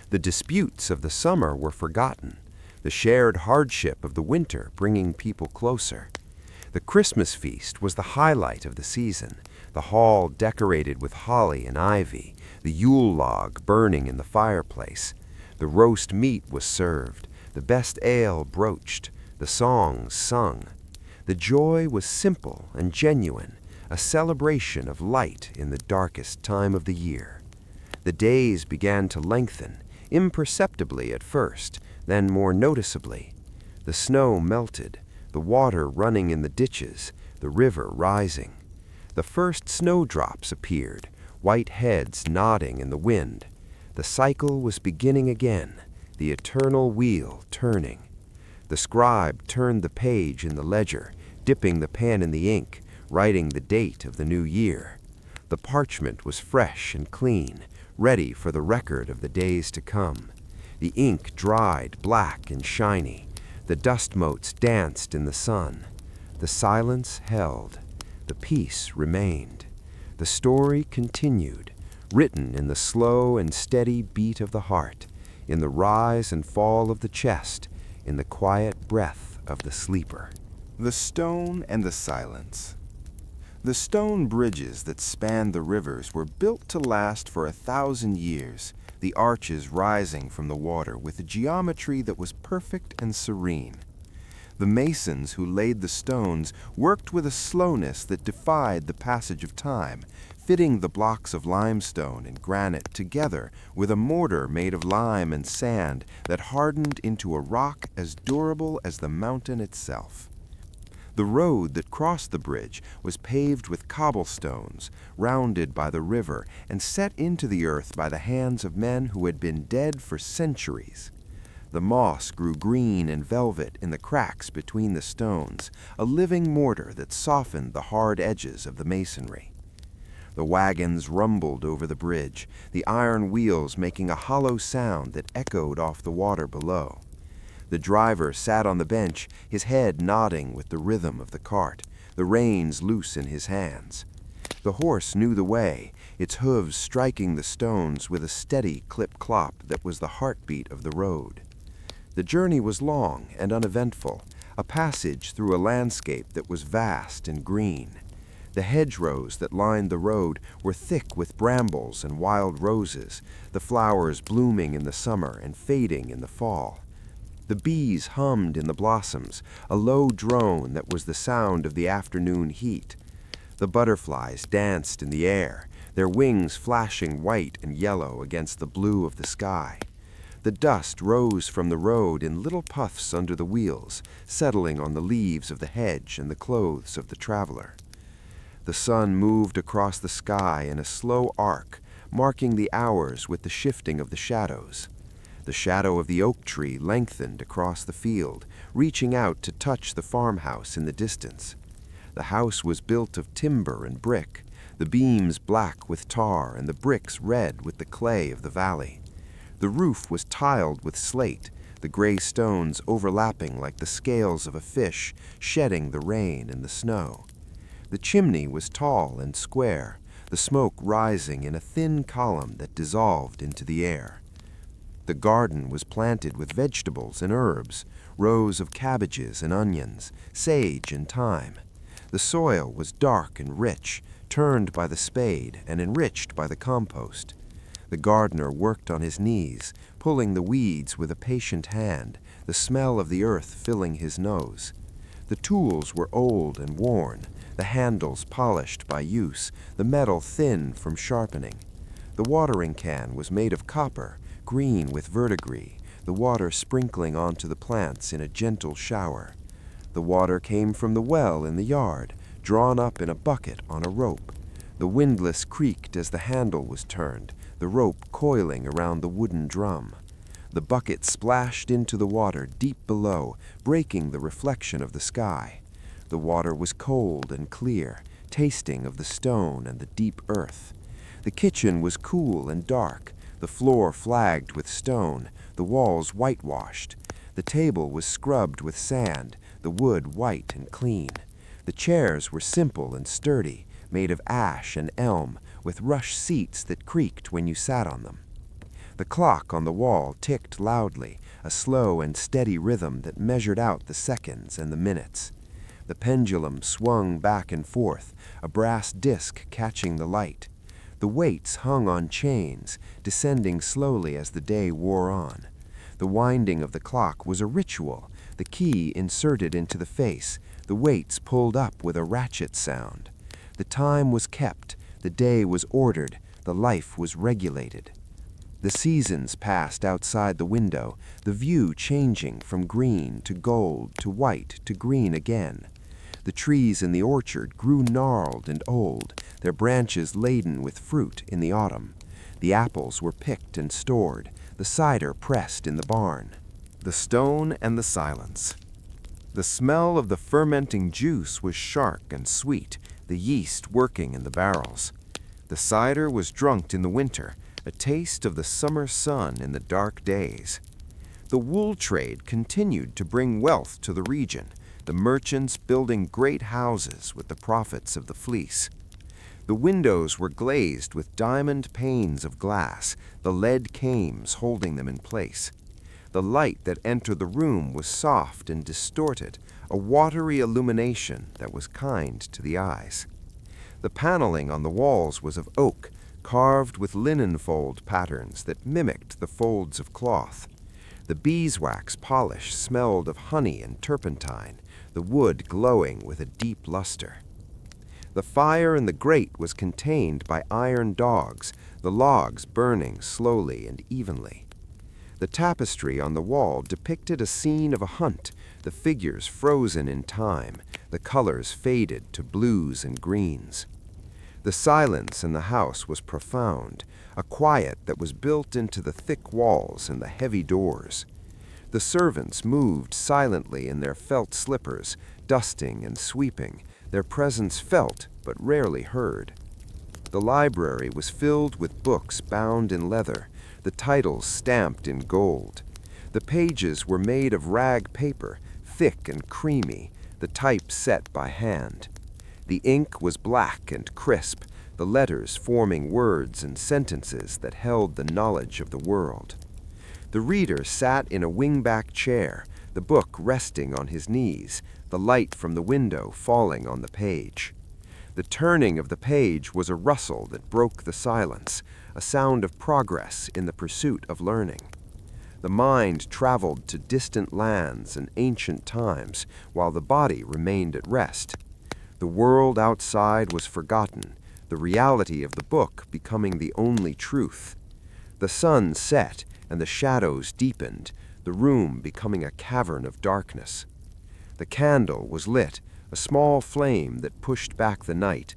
The disputes of the summer were forgotten, the shared hardship of the winter bringing people closer. The Christmas feast was the highlight of the season, the hall decorated with holly and ivy, the Yule log burning in the fireplace. The roast meat was served, the best ale broached, the songs sung. The joy was simple and genuine, a celebration of light in the darkest time of the year. The days began to lengthen, imperceptibly at first, then more noticeably. The snow melted, the water running in the ditches, the river rising. The first snowdrops appeared, white heads nodding in the wind. The cycle was beginning again, the eternal wheel turning. The scribe turned the page in the ledger, dipping the pen in the ink, writing the date of the new year. The parchment was fresh and clean, ready for the record of the days to come. The ink dried black and shiny. The dust motes danced in the sun. The silence held. The peace remained. The story continued, written in the slow and steady beat of the heart, in the rise and fall of the chest, in the quiet breath of the sleeper. The stone and the silence. The stone bridges that spanned the rivers were built to last for 1,000 years, the arches rising from the water with a geometry that was perfect and serene. The masons who laid the stones worked with a slowness that defied the passage of time, fitting the blocks of limestone and granite together with a mortar made of lime and sand that hardened into a rock as durable as the mountain itself. The road that crossed the bridge was paved with cobblestones, rounded by the river and set into the earth by the hands of men who had been dead for centuries. The moss grew green and velvet in the cracks between the stones, a living mortar that softened the hard edges of the masonry. The wagons rumbled over the bridge, the iron wheels making a hollow sound that echoed off the water below. The driver sat on the bench, his head nodding with the rhythm of the cart, the reins loose in his hands. The horse knew the way, its hooves striking the stones with a steady clip-clop that was the heartbeat of the road. The journey was long and uneventful, a passage through a landscape that was vast and green. The hedgerows that lined the road were thick with brambles and wild roses, the flowers blooming in the summer and fading in the fall. The bees hummed in the blossoms, a low drone that was the sound of the afternoon heat. The butterflies danced in the air, their wings flashing white and yellow against the blue of the sky. The dust rose from the road in little puffs under the wheels, settling on the leaves of the hedge and the clothes of the traveler. The sun moved across the sky in a slow arc, marking the hours with the shifting of the shadows. The shadow of the oak tree lengthened across the field, reaching out to touch the farmhouse in the distance. The house was built of timber and brick, the beams black with tar and the bricks red with the clay of the valley. The roof was tiled with slate, the gray stones overlapping like the scales of a fish, shedding the rain and the snow. The chimney was tall and square, the smoke rising in a thin column that dissolved into the air. The garden was planted with vegetables and herbs, rows of cabbages and onions, sage and thyme. The soil was dark and rich, turned by the spade and enriched by the compost. The gardener worked on his knees, pulling the weeds with a patient hand, the smell of the earth filling his nose. The tools were old and worn, the handles polished by use, the metal thin from sharpening. The watering can was made of copper, green with verdigris, the water sprinkling onto the plants in a gentle shower. The water came from the well in the yard, drawn up in a bucket on a rope. The windlass creaked as the handle was turned, the rope coiling around the wooden drum. The bucket splashed into the water deep below, breaking the reflection of the sky. The water was cold and clear, tasting of the stone and the deep earth. The kitchen was cool and dark, the floor flagged with stone, the walls whitewashed. The table was scrubbed with sand, the wood white and clean. The chairs were simple and sturdy, made of ash and elm, with rush seats that creaked when you sat on them. The clock on the wall ticked loudly, a slow and steady rhythm that measured out the seconds and the minutes. The pendulum swung back and forth, a brass disc catching the light. The weights hung on chains, descending slowly as the day wore on. The winding of the clock was a ritual, the key inserted into the face, the weights pulled up with a ratchet sound. The time was kept, the day was ordered, the life was regulated. The seasons passed outside the window, the view changing from green to gold to white to green again. The trees in the orchard grew gnarled and old, their branches laden with fruit in the autumn. The apples were picked and stored, the cider pressed in the barn. The stone and the silence. The smell of the fermenting juice was sharp and sweet, the yeast working in the barrels. The cider was drunk in the winter, a taste of the summer sun in the dark days. The wool trade continued to bring wealth to the region, the merchants building great houses with the profits of the fleece. The windows were glazed with diamond panes of glass, the lead cames holding them in place. The light that entered the room was soft and distorted, a watery illumination that was kind to the eyes. The paneling on the walls was of oak, carved with linen fold patterns that mimicked the folds of cloth. The beeswax polish smelled of honey and turpentine, the wood glowing with a deep luster. The fire in the grate was contained by iron dogs, the logs burning slowly and evenly. The tapestry on the wall depicted a scene of a hunt, the figures frozen in time, the colors faded to blues and greens. The silence in the house was profound, a quiet that was built into the thick walls and the heavy doors. The servants moved silently in their felt slippers, dusting and sweeping, their presence felt but rarely heard. The library was filled with books bound in leather, the titles stamped in gold. The pages were made of rag paper, thick and creamy, the type set by hand. The ink was black and crisp, the letters forming words and sentences that held the knowledge of the world. The reader sat in a wingback chair, the book resting on his knees, the light from the window falling on the page. The turning of the page was a rustle that broke the silence, a sound of progress in the pursuit of learning. The mind traveled to distant lands and ancient times, while the body remained at rest. The world outside was forgotten, the reality of the book becoming the only truth. The sun set, and the shadows deepened, the room becoming a cavern of darkness. The candle was lit, a small flame that pushed back the night.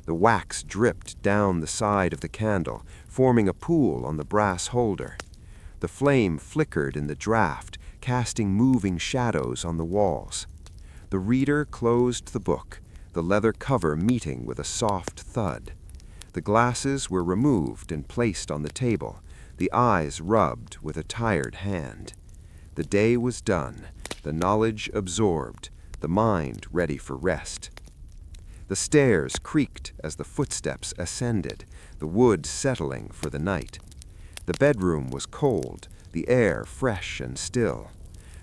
The wax dripped down the side of the candle, forming a pool on the brass holder. The flame flickered in the draught, casting moving shadows on the walls. The reader closed the book, the leather cover meeting with a soft thud. The glasses were removed and placed on the table, the eyes rubbed with a tired hand. The day was done, the knowledge absorbed, the mind ready for rest. The stairs creaked as the footsteps ascended, the wood settling for the night. The bedroom was cold, the air fresh and still.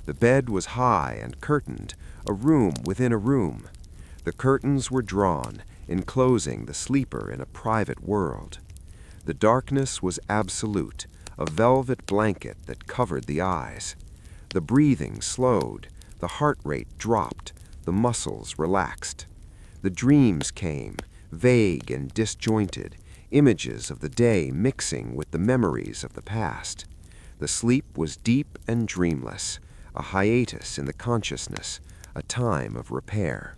The bed was high and curtained, a room within a room. The curtains were drawn, enclosing the sleeper in a private world. The darkness was absolute, a velvet blanket that covered the eyes. The breathing slowed, the heart rate dropped, the muscles relaxed. The dreams came, vague and disjointed, images of the day mixing with the memories of the past. The sleep was deep and dreamless, a hiatus in the consciousness, a time of repair.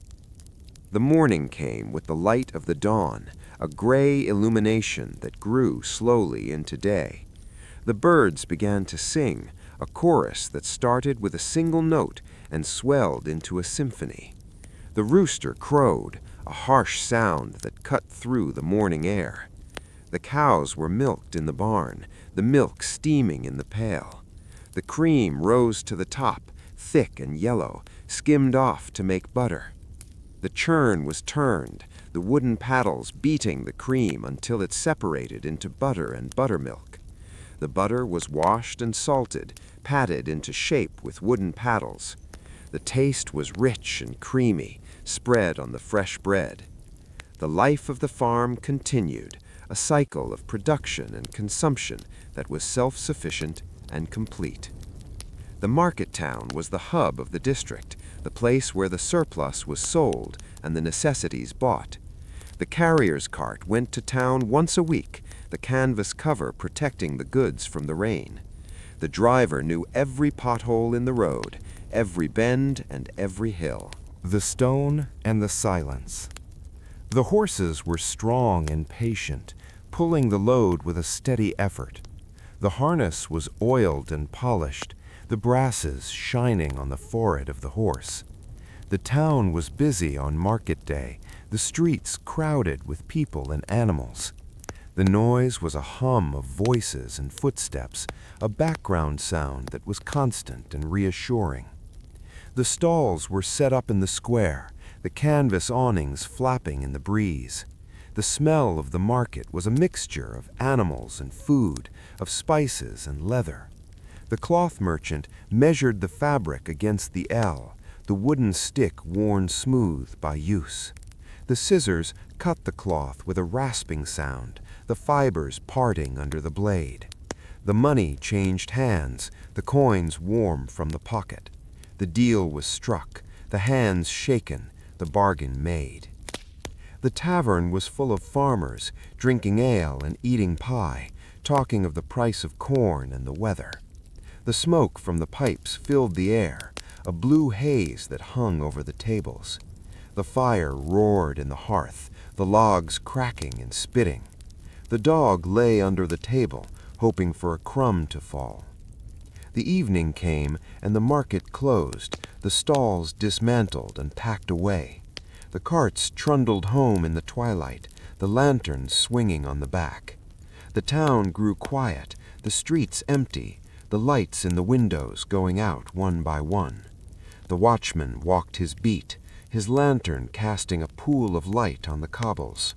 The morning came with the light of the dawn, a gray illumination that grew slowly into day. The birds began to sing, a chorus that started with a single note and swelled into a symphony. The rooster crowed, a harsh sound that cut through the morning air. The cows were milked in the barn, the milk steaming in the pail. The cream rose to the top, thick and yellow, skimmed off to make butter. The churn was turned, the wooden paddles beating the cream until it separated into butter and buttermilk. The butter was washed and salted, patted into shape with wooden paddles. The taste was rich and creamy, spread on the fresh bread. The life of the farm continued, a cycle of production and consumption that was self-sufficient and complete. The market town was the hub of the district, the place where the surplus was sold and the necessities bought. The carrier's cart went to town once a week, the canvas cover protecting the goods from the rain. The driver knew every pothole in the road, every bend and every hill. The stone and the silence. The horses were strong and patient, pulling the load with a steady effort. The harness was oiled and polished, the brasses shining on the forehead of the horse. The town was busy on market day, the streets crowded with people and animals. The noise was a hum of voices and footsteps, a background sound that was constant and reassuring. The stalls were set up in the square, the canvas awnings flapping in the breeze. The smell of the market was a mixture of animals and food, of spices and leather. The cloth merchant measured the fabric against the ell, the wooden stick worn smooth by use. The scissors cut the cloth with a rasping sound, the fibers parting under the blade. The money changed hands, the coins warm from the pocket. The deal was struck, the hands shaken, the bargain made. The tavern was full of farmers, drinking ale and eating pie, talking of the price of corn and the weather. The smoke from the pipes filled the air, a blue haze that hung over the tables. The fire roared in the hearth, the logs cracking and spitting. The dog lay under the table, hoping for a crumb to fall. The evening came, and the market closed, the stalls dismantled and packed away. The carts trundled home in the twilight, the lantern swinging on the back. The town grew quiet, the streets empty, the lights in the windows going out one by one. The watchman walked his beat, his lantern casting a pool of light on the cobbles.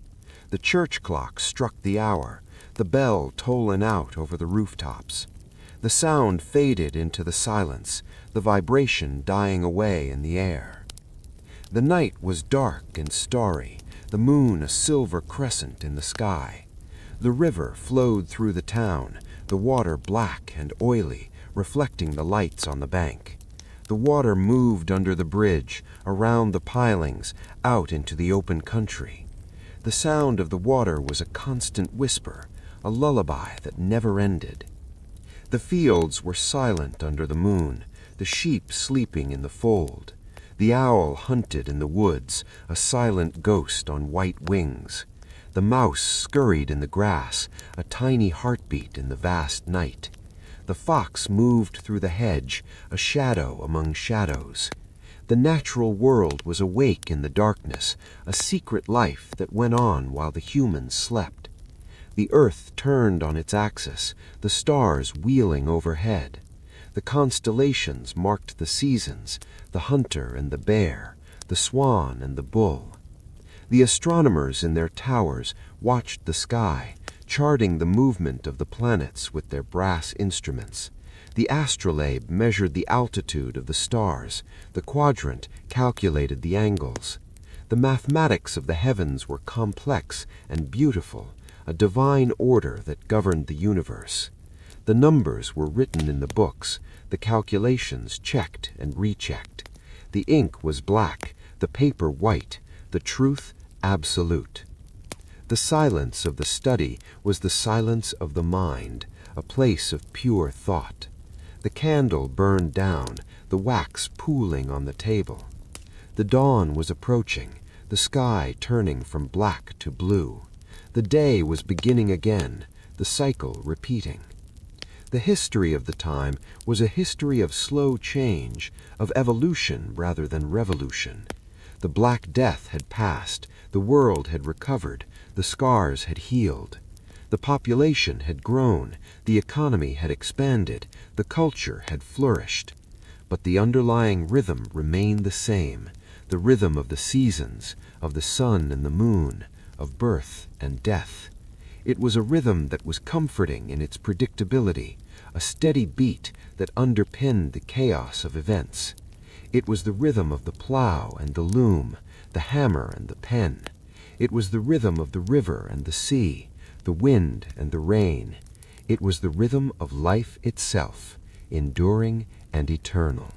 The church clock struck the hour, the bell tolling out over the rooftops. The sound faded into the silence, the vibration dying away in the air. The night was dark and starry, the moon a silver crescent in the sky. The river flowed through the town, the water black and oily, reflecting the lights on the bank. The water moved under the bridge, around the pilings, out into the open country. The sound of the water was a constant whisper, a lullaby that never ended. The fields were silent under the moon, the sheep sleeping in the fold. The owl hunted in the woods, a silent ghost on white wings. The mouse scurried in the grass, a tiny heartbeat in the vast night. The fox moved through the hedge, a shadow among shadows. The natural world was awake in the darkness, a secret life that went on while the humans slept. The earth turned on its axis, the stars wheeling overhead. The constellations marked the seasons, the hunter and the bear, the swan and the bull. The astronomers in their towers watched the sky, charting the movement of the planets with their brass instruments. The astrolabe measured the altitude of the stars, the quadrant calculated the angles. The mathematics of the heavens were complex and beautiful, a divine order that governed the universe. The numbers were written in the books, the calculations checked and rechecked. The ink was black, the paper white, the truth absolute. The silence of the study was the silence of the mind, a place of pure thought. The candle burned down, the wax pooling on the table. The dawn was approaching, the sky turning from black to blue. The day was beginning again, the cycle repeating. The history of the time was a history of slow change, of evolution rather than revolution. The Black Death had passed, the world had recovered, the scars had healed. The population had grown, the economy had expanded, the culture had flourished. But the underlying rhythm remained the same, the rhythm of the seasons, of the sun and the moon, of birth and death. It was a rhythm that was comforting in its predictability, a steady beat that underpinned the chaos of events. It was the rhythm of the plow and the loom, the hammer and the pen. It was the rhythm of the river and the sea, the wind and the rain. It was the rhythm of life itself, enduring and eternal.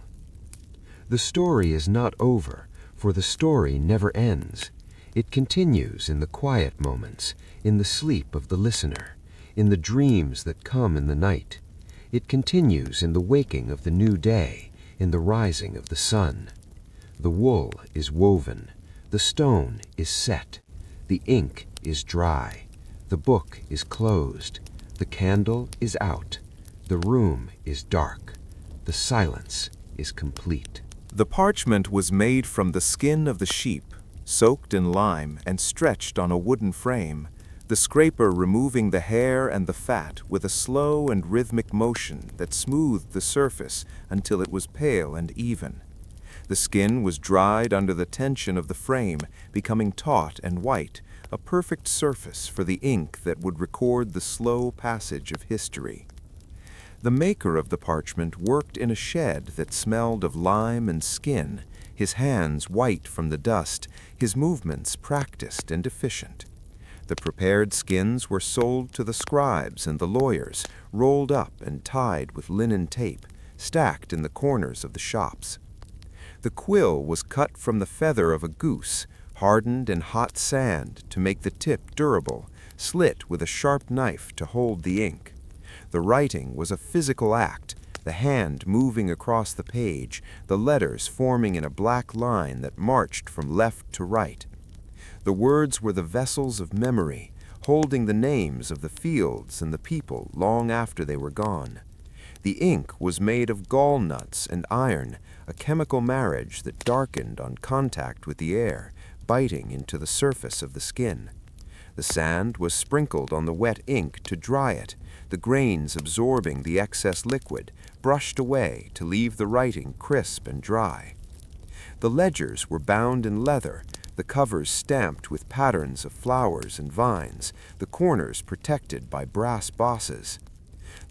The story is not over, for the story never ends. It continues in the quiet moments, in the sleep of the listener, in the dreams that come in the night. It continues in the waking of the new day, in the rising of the sun. The wool is woven, the stone is set, the ink is dry, the book is closed, the candle is out, the room is dark, the silence is complete. The parchment was made from the skin of the sheep, soaked in lime and stretched on a wooden frame, the scraper removing the hair and the fat with a slow and rhythmic motion that smoothed the surface until it was pale and even. The skin was dried under the tension of the frame, becoming taut and white, a perfect surface for the ink that would record the slow passage of history. The maker of the parchment worked in a shed that smelled of lime and skin, his hands white from the dust, his movements practiced and efficient. The prepared skins were sold to the scribes and the lawyers, rolled up and tied with linen tape, stacked in the corners of the shops. The quill was cut from the feather of a goose, hardened in hot sand to make the tip durable, slit with a sharp knife to hold the ink. The writing was a physical act, the hand moving across the page, the letters forming in a black line that marched from left to right. The words were the vessels of memory, holding the names of the fields and the people long after they were gone. The ink was made of gall nuts and iron, a chemical marriage that darkened on contact with the air, biting into the surface of the skin. The sand was sprinkled on the wet ink to dry it, the grains absorbing the excess liquid, brushed away to leave the writing crisp and dry. The ledgers were bound in leather, the covers stamped with patterns of flowers and vines, the corners protected by brass bosses.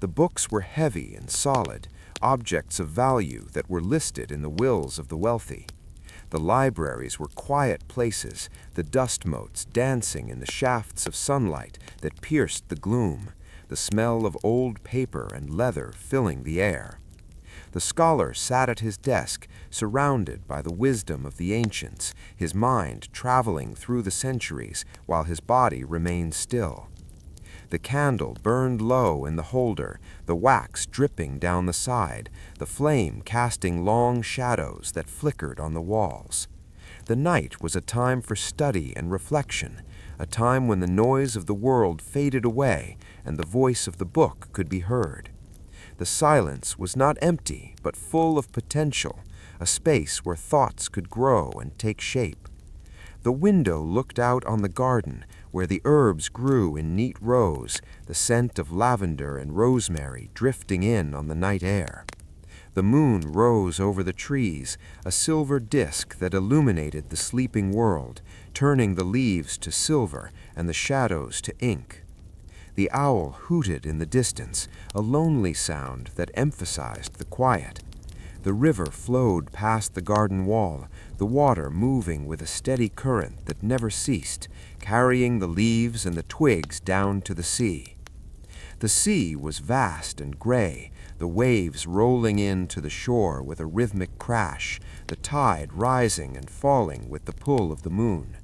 The books were heavy and solid, objects of value that were listed in the wills of the wealthy. The libraries were quiet places, the dust motes dancing in the shafts of sunlight that pierced the gloom, the smell of old paper and leather filling the air. The scholar sat at his desk, surrounded by the wisdom of the ancients, his mind traveling through the centuries while his body remained still. The candle burned low in the holder, the wax dripping down the side, the flame casting long shadows that flickered on the walls. The night was a time for study and reflection, a time when the noise of the world faded away and the voice of the book could be heard. The silence was not empty, but full of potential, a space where thoughts could grow and take shape. The window looked out on the garden, where the herbs grew in neat rows, the scent of lavender and rosemary drifting in on the night air. The moon rose over the trees, a silver disk that illuminated the sleeping world, turning the leaves to silver and the shadows to ink. The owl hooted in the distance, a lonely sound that emphasized the quiet. The river flowed past the garden wall, the water moving with a steady current that never ceased, carrying the leaves and the twigs down to the sea. The sea was vast and gray, the waves rolling in to the shore with a rhythmic crash, the tide rising and falling with the pull of the moon.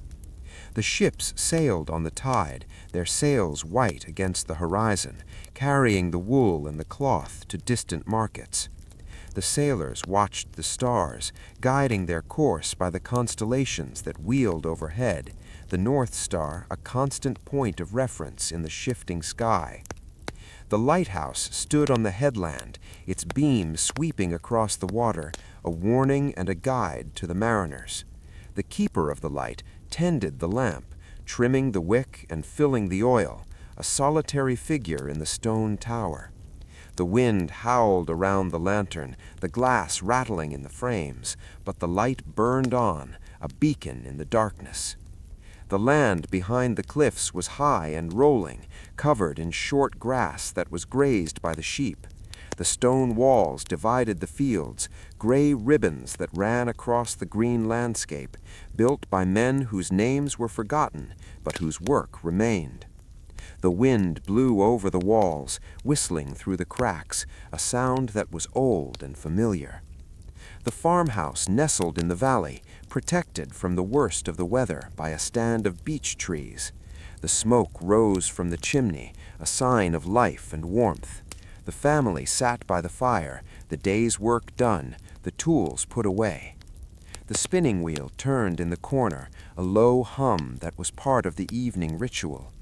The ships sailed on the tide, their sails white against the horizon, carrying the wool and the cloth to distant markets. The sailors watched the stars, guiding their course by the constellations that wheeled overhead, the North Star a constant point of reference in the shifting sky. The lighthouse stood on the headland, its beams sweeping across the water, a warning and a guide to the mariners. The keeper of the light tended the lamp, trimming the wick and filling the oil, a solitary figure in the stone tower. The wind howled around the lantern, the glass rattling in the frames, but the light burned on, a beacon in the darkness. The land behind the cliffs was high and rolling, covered in short grass that was grazed by the sheep. The stone walls divided the fields, gray ribbons that ran across the green landscape, built by men whose names were forgotten, but whose work remained. The wind blew over the walls, whistling through the cracks, a sound that was old and familiar. The farmhouse nestled in the valley, protected from the worst of the weather by a stand of beech trees. The smoke rose from the chimney, a sign of life and warmth. The family sat by the fire, the day's work done, the tools put away. The spinning wheel turned in the corner, a low hum that was part of the evening ritual.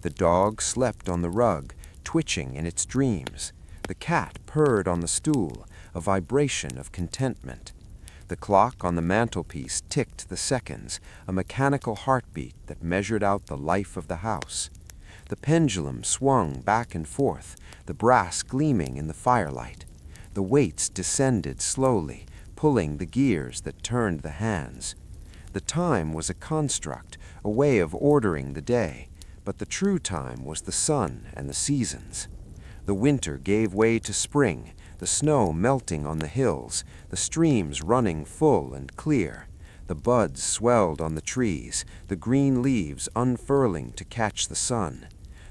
The dog slept on the rug, twitching in its dreams. The cat purred on the stool, a vibration of contentment. The clock on the mantelpiece ticked the seconds, a mechanical heartbeat that measured out the life of the house. The pendulum swung back and forth, the brass gleaming in the firelight. The weights descended slowly, pulling the gears that turned the hands. The time was a construct, a way of ordering the day, but the true time was the sun and the seasons. The winter gave way to spring, the snow melting on the hills, the streams running full and clear. The buds swelled on the trees, the green leaves unfurling to catch the sun.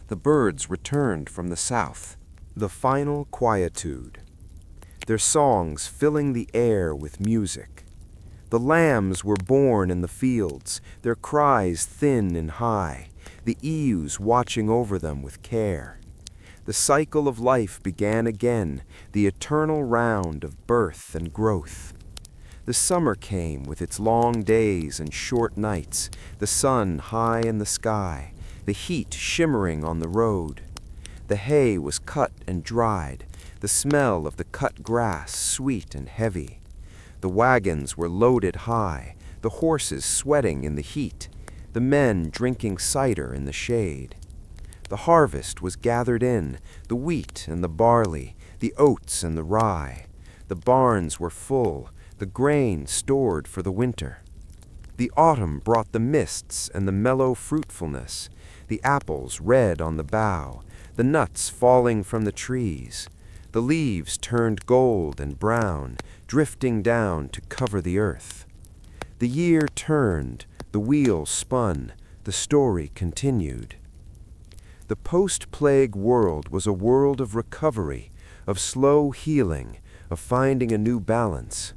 The birds returned from the south. The Final Quietude. Their songs filling the air with music. The lambs were born in the fields, their cries thin and high, the ewes watching over them with care. The cycle of life began again, the eternal round of birth and growth. The summer came with its long days and short nights, the sun high in the sky, the heat shimmering on the road. The hay was cut and dried, the smell of the cut grass sweet and heavy. The wagons were loaded high, the horses sweating in the heat. the men drinking cider in the shade. The harvest was gathered in, the wheat and the barley, the oats and the rye. The barns were full, the grain stored for the winter. The autumn brought the mists and the mellow fruitfulness, the apples red on the bough, the nuts falling from the trees. The leaves turned gold and brown, drifting down to cover the earth. The year turned, the wheel spun, the story continued. The post-plague world was a world of recovery, of slow healing, of finding a new balance.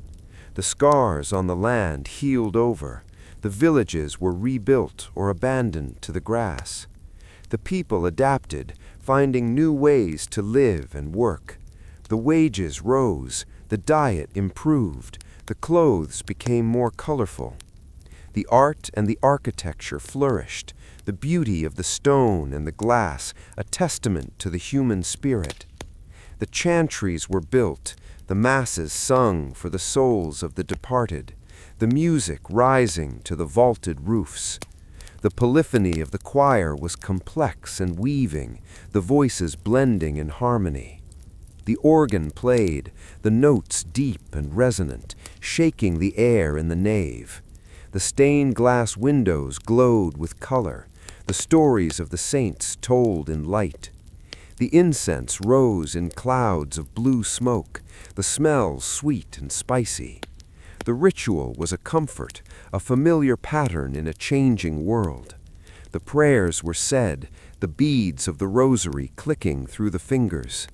The scars on the land healed over. The villages were rebuilt or abandoned to the grass. The people adapted, finding new ways to live and work. The wages rose, the diet improved, the clothes became more colorful. The art and the architecture flourished, the beauty of the stone and the glass a testament to the human spirit. The chantries were built, the masses sung for the souls of the departed, the music rising to the vaulted roofs. The polyphony of the choir was complex and weaving, the voices blending in harmony. The organ played, the notes deep and resonant, shaking the air in the nave. The stained glass windows glowed with color, the stories of the saints told in light. The incense rose in clouds of blue smoke, the smells sweet and spicy. The ritual was a comfort, a familiar pattern in a changing world. The prayers were said, the beads of the rosary clicking through the fingers.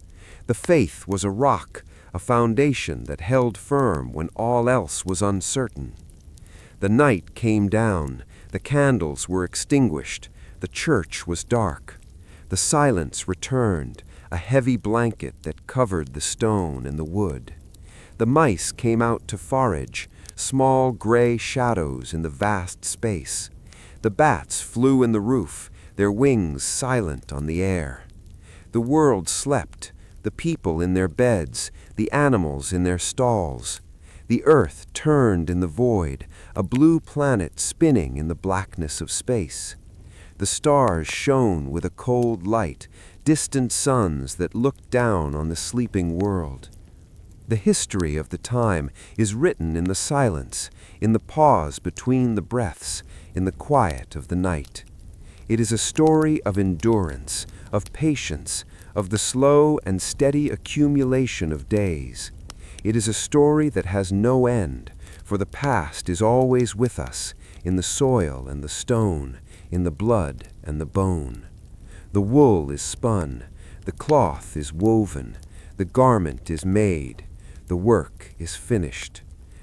The faith was a rock, a foundation that held firm when all else was uncertain. The night came down, the candles were extinguished, the church was dark. The silence returned, a heavy blanket that covered the stone and the wood. The mice came out to forage, small gray shadows in the vast space. The bats flew in the roof, their wings silent on the air. The world slept, the people in their beds, the animals in their stalls. The earth turned in the void, a blue planet spinning in the blackness of space. The stars shone with a cold light, distant suns that looked down on the sleeping world. The history of the time is written in the silence, in the pause between the breaths, in the quiet of the night. It is a story of endurance, of patience, of the slow and steady accumulation of days. It is a story that has no end, for the past is always with us, in the soil and the stone, in the blood and the bone. The wool is spun, the cloth is woven, the garment is made, the work is finished.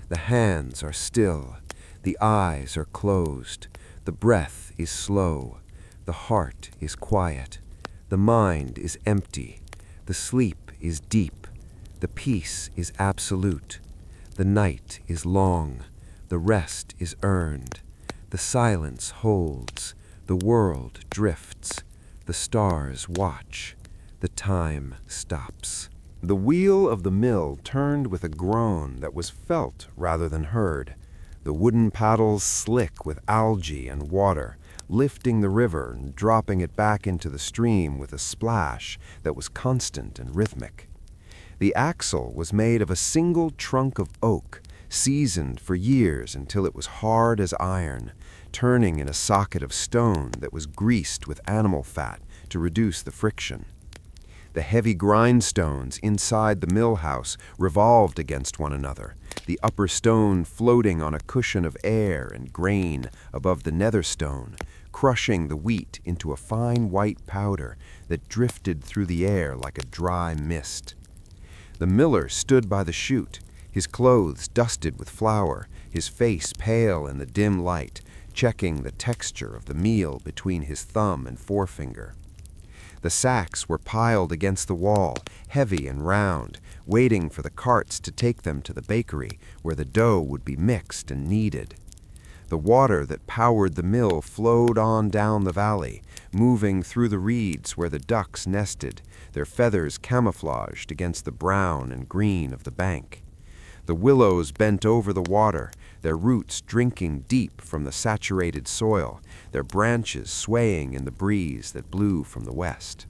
The hands are still, the eyes are closed, the breath is slow, the heart is quiet, the mind is empty, the sleep is deep, the peace is absolute, the night is long, the rest is earned, the silence holds, the world drifts, the stars watch, the time stops. The wheel of the mill turned with a groan that was felt rather than heard, the wooden paddles slick with algae and water, lifting the river and dropping it back into the stream with a splash that was constant and rhythmic. The axle was made of a single trunk of oak, seasoned for years until it was hard as iron, turning in a socket of stone that was greased with animal fat to reduce the friction. The heavy grindstones inside the mill house revolved against one another, the upper stone floating on a cushion of air and grain above the nether stone, crushing the wheat into a fine white powder that drifted through the air like a dry mist. The miller stood by the chute, his clothes dusted with flour, his face pale in the dim light, checking the texture of the meal between his thumb and forefinger. The sacks were piled against the wall, heavy and round, waiting for the carts to take them to the bakery, where the dough would be mixed and kneaded. The water that powered the mill flowed on down the valley, moving through the reeds where the ducks nested, their feathers camouflaged against the brown and green of the bank. The willows bent over the water, their roots drinking deep from the saturated soil, their branches swaying in the breeze that blew from the west.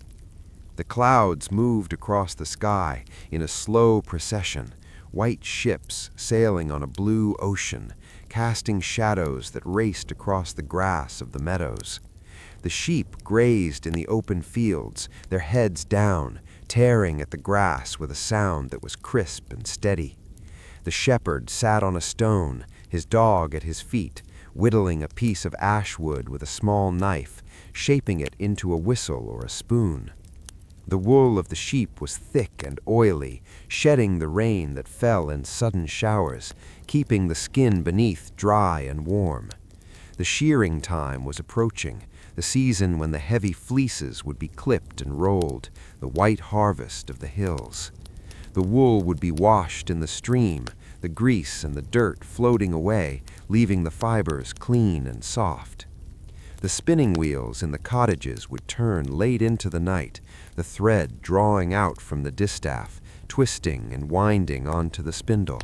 The clouds moved across the sky in a slow procession, white ships sailing on a blue ocean, casting shadows that raced across the grass of the meadows. The sheep grazed in the open fields, their heads down, tearing at the grass with a sound that was crisp and steady. The shepherd sat on a stone, his dog at his feet, whittling a piece of ash wood with a small knife, shaping it into a whistle or a spoon. The wool of the sheep was thick and oily, shedding the rain that fell in sudden showers, keeping the skin beneath dry and warm. The shearing time was approaching, the season when the heavy fleeces would be clipped and rolled, the white harvest of the hills. The wool would be washed in the stream, the grease and the dirt floating away, leaving the fibers clean and soft. The spinning wheels in the cottages would turn late into the night, the thread drawing out from the distaff, twisting and winding onto the spindle.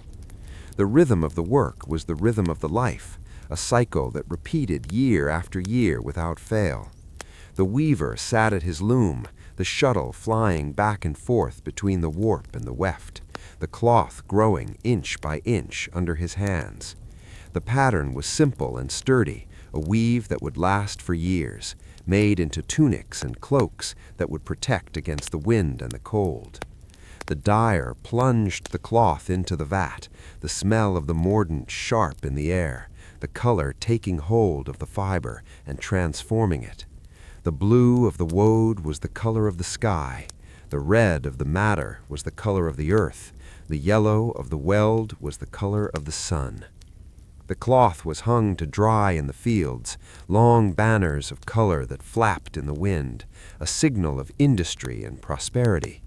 The rhythm of the work was the rhythm of the life, a cycle that repeated year after year without fail. The weaver sat at his loom, the shuttle flying back and forth between the warp and the weft, the cloth growing inch by inch under his hands. The pattern was simple and sturdy, a weave that would last for years, made into tunics and cloaks that would protect against the wind and the cold. The dyer plunged the cloth into the vat, the smell of the mordant sharp in the air, the color taking hold of the fiber and transforming it. The blue of the wode was the color of the sky, the red of the madder was the color of the earth, the yellow of the weld was the color of the sun. The cloth was hung to dry in the fields, long banners of color that flapped in the wind, a signal of industry and prosperity.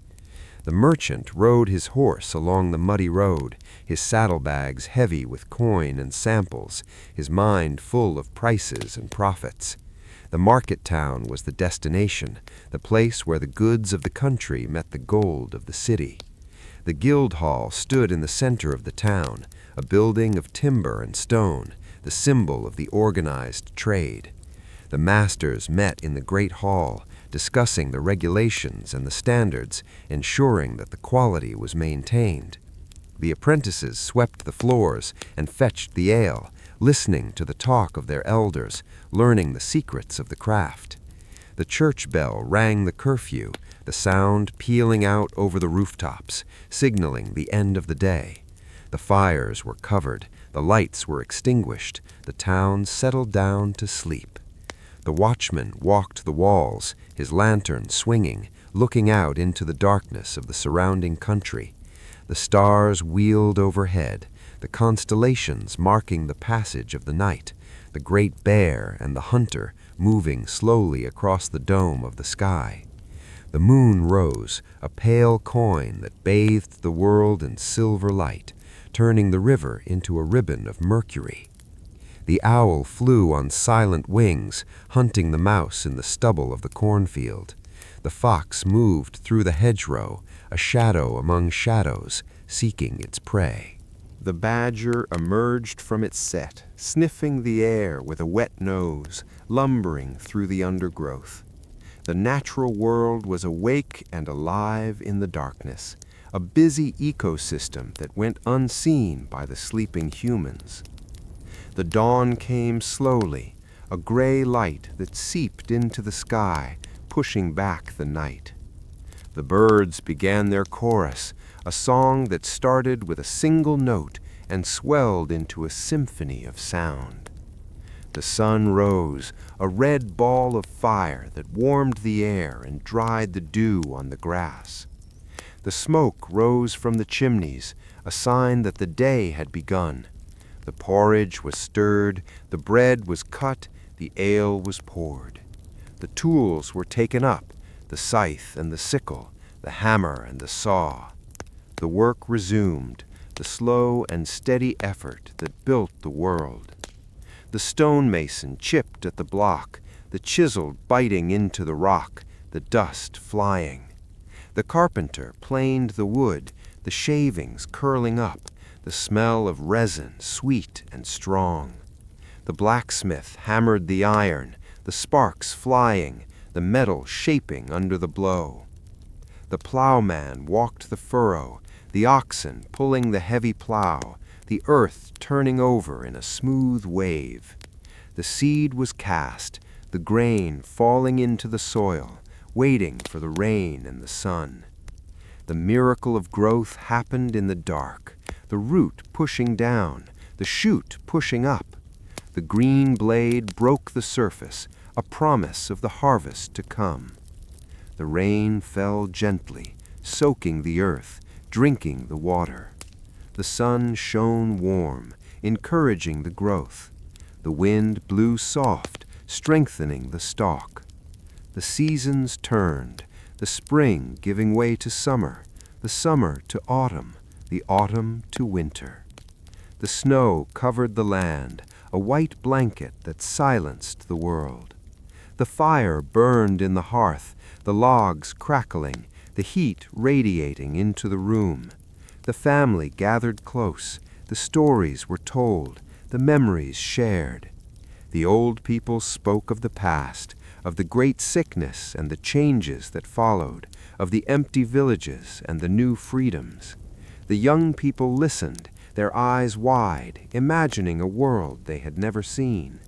The merchant rode his horse along the muddy road, his saddlebags heavy with coin and samples, his mind full of prices and profits. The market town was the destination, the place where the goods of the country met the gold of the city. The guild hall stood in the center of the town, a building of timber and stone, the symbol of the organized trade. The masters met in the great hall, discussing the regulations and the standards, ensuring that the quality was maintained. The apprentices swept the floors and fetched the ale, listening to the talk of their elders, learning the secrets of the craft. The church bell rang the curfew, the sound pealing out over the rooftops, signaling the end of the day. The fires were covered, the lights were extinguished, the town settled down to sleep. The watchman walked the walls, his lantern swinging, looking out into the darkness of the surrounding country. The stars wheeled overhead, the constellations marking the passage of the night, the great bear and the hunter moving slowly across the dome of the sky. The moon rose, a pale coin that bathed the world in silver light, turning the river into a ribbon of mercury. The owl flew on silent wings, hunting the mouse in the stubble of the cornfield. The fox moved through the hedgerow, a shadow among shadows, seeking its prey. The badger emerged from its set, sniffing the air with a wet nose, lumbering through the undergrowth. The natural world was awake and alive in the darkness, a busy ecosystem that went unseen by the sleeping humans. The dawn came slowly, a gray light that seeped into the sky, pushing back the night. The birds began their chorus, a song that started with a single note and swelled into a symphony of sound. The sun rose, a red ball of fire that warmed the air and dried the dew on the grass. The smoke rose from the chimneys, a sign that the day had begun. The porridge was stirred, the bread was cut, the ale was poured. The tools were taken up, the scythe and the sickle, the hammer and the saw. The work resumed, the slow and steady effort that built the world. The stonemason chipped at the block, the chisel biting into the rock, the dust flying. The carpenter planed the wood, the shavings curling up, the smell of resin sweet and strong. The blacksmith hammered the iron, the sparks flying, the metal shaping under the blow. The plowman walked the furrow, the oxen pulling the heavy plow, the earth turning over in a smooth wave. The seed was cast, the grain falling into the soil, waiting for the rain and the sun. The miracle of growth happened in the dark, the root pushing down, the shoot pushing up. The green blade broke the surface, a promise of the harvest to come. The rain fell gently, soaking the earth, drinking the water. The sun shone warm, encouraging the growth. The wind blew soft, strengthening the stalk. The seasons turned, the spring giving way to summer, the summer to autumn, the autumn to winter. The snow covered the land, a white blanket that silenced the world. The fire burned in the hearth, the logs crackling, the heat radiating into the room. The family gathered close, the stories were told, the memories shared. The old people spoke of the past, of the great sickness and the changes that followed, of the empty villages and the new freedoms. The young people listened, their eyes wide, imagining a world they had never seen.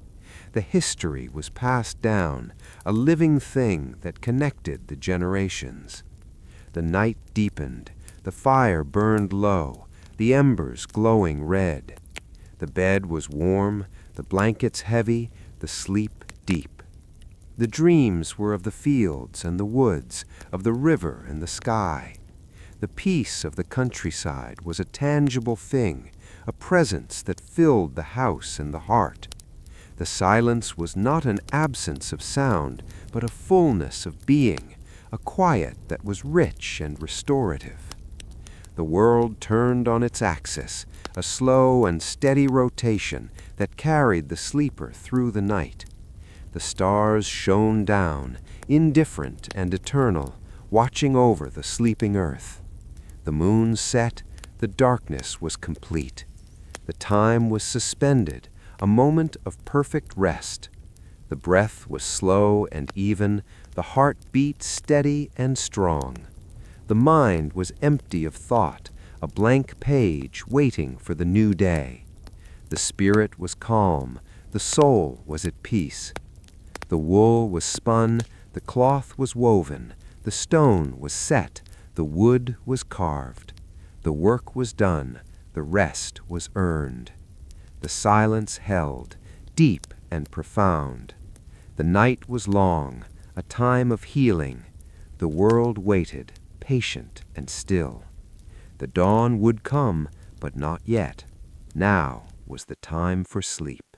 The history was passed down, a living thing that connected the generations. The night deepened, the fire burned low, the embers glowing red. The bed was warm, the blankets heavy, the sleep deep. The dreams were of the fields and the woods, of the river and the sky. The peace of the countryside was a tangible thing, a presence that filled the house and the heart. The silence was not an absence of sound, but a fullness of being, a quiet that was rich and restorative. The world turned on its axis, a slow and steady rotation that carried the sleeper through the night. The stars shone down, indifferent and eternal, watching over the sleeping earth. The moon set, the darkness was complete. The time was suspended, a moment of perfect rest. The breath was slow and even, the heart beat steady and strong. The mind was empty of thought, a blank page waiting for the new day. The spirit was calm, the soul was at peace. The wool was spun, the cloth was woven, the stone was set, the wood was carved. The work was done, the rest was earned. The silence held, deep and profound. The night was long, a time of healing. The world waited, patient and still. The dawn would come, but not yet. Now was the time for sleep.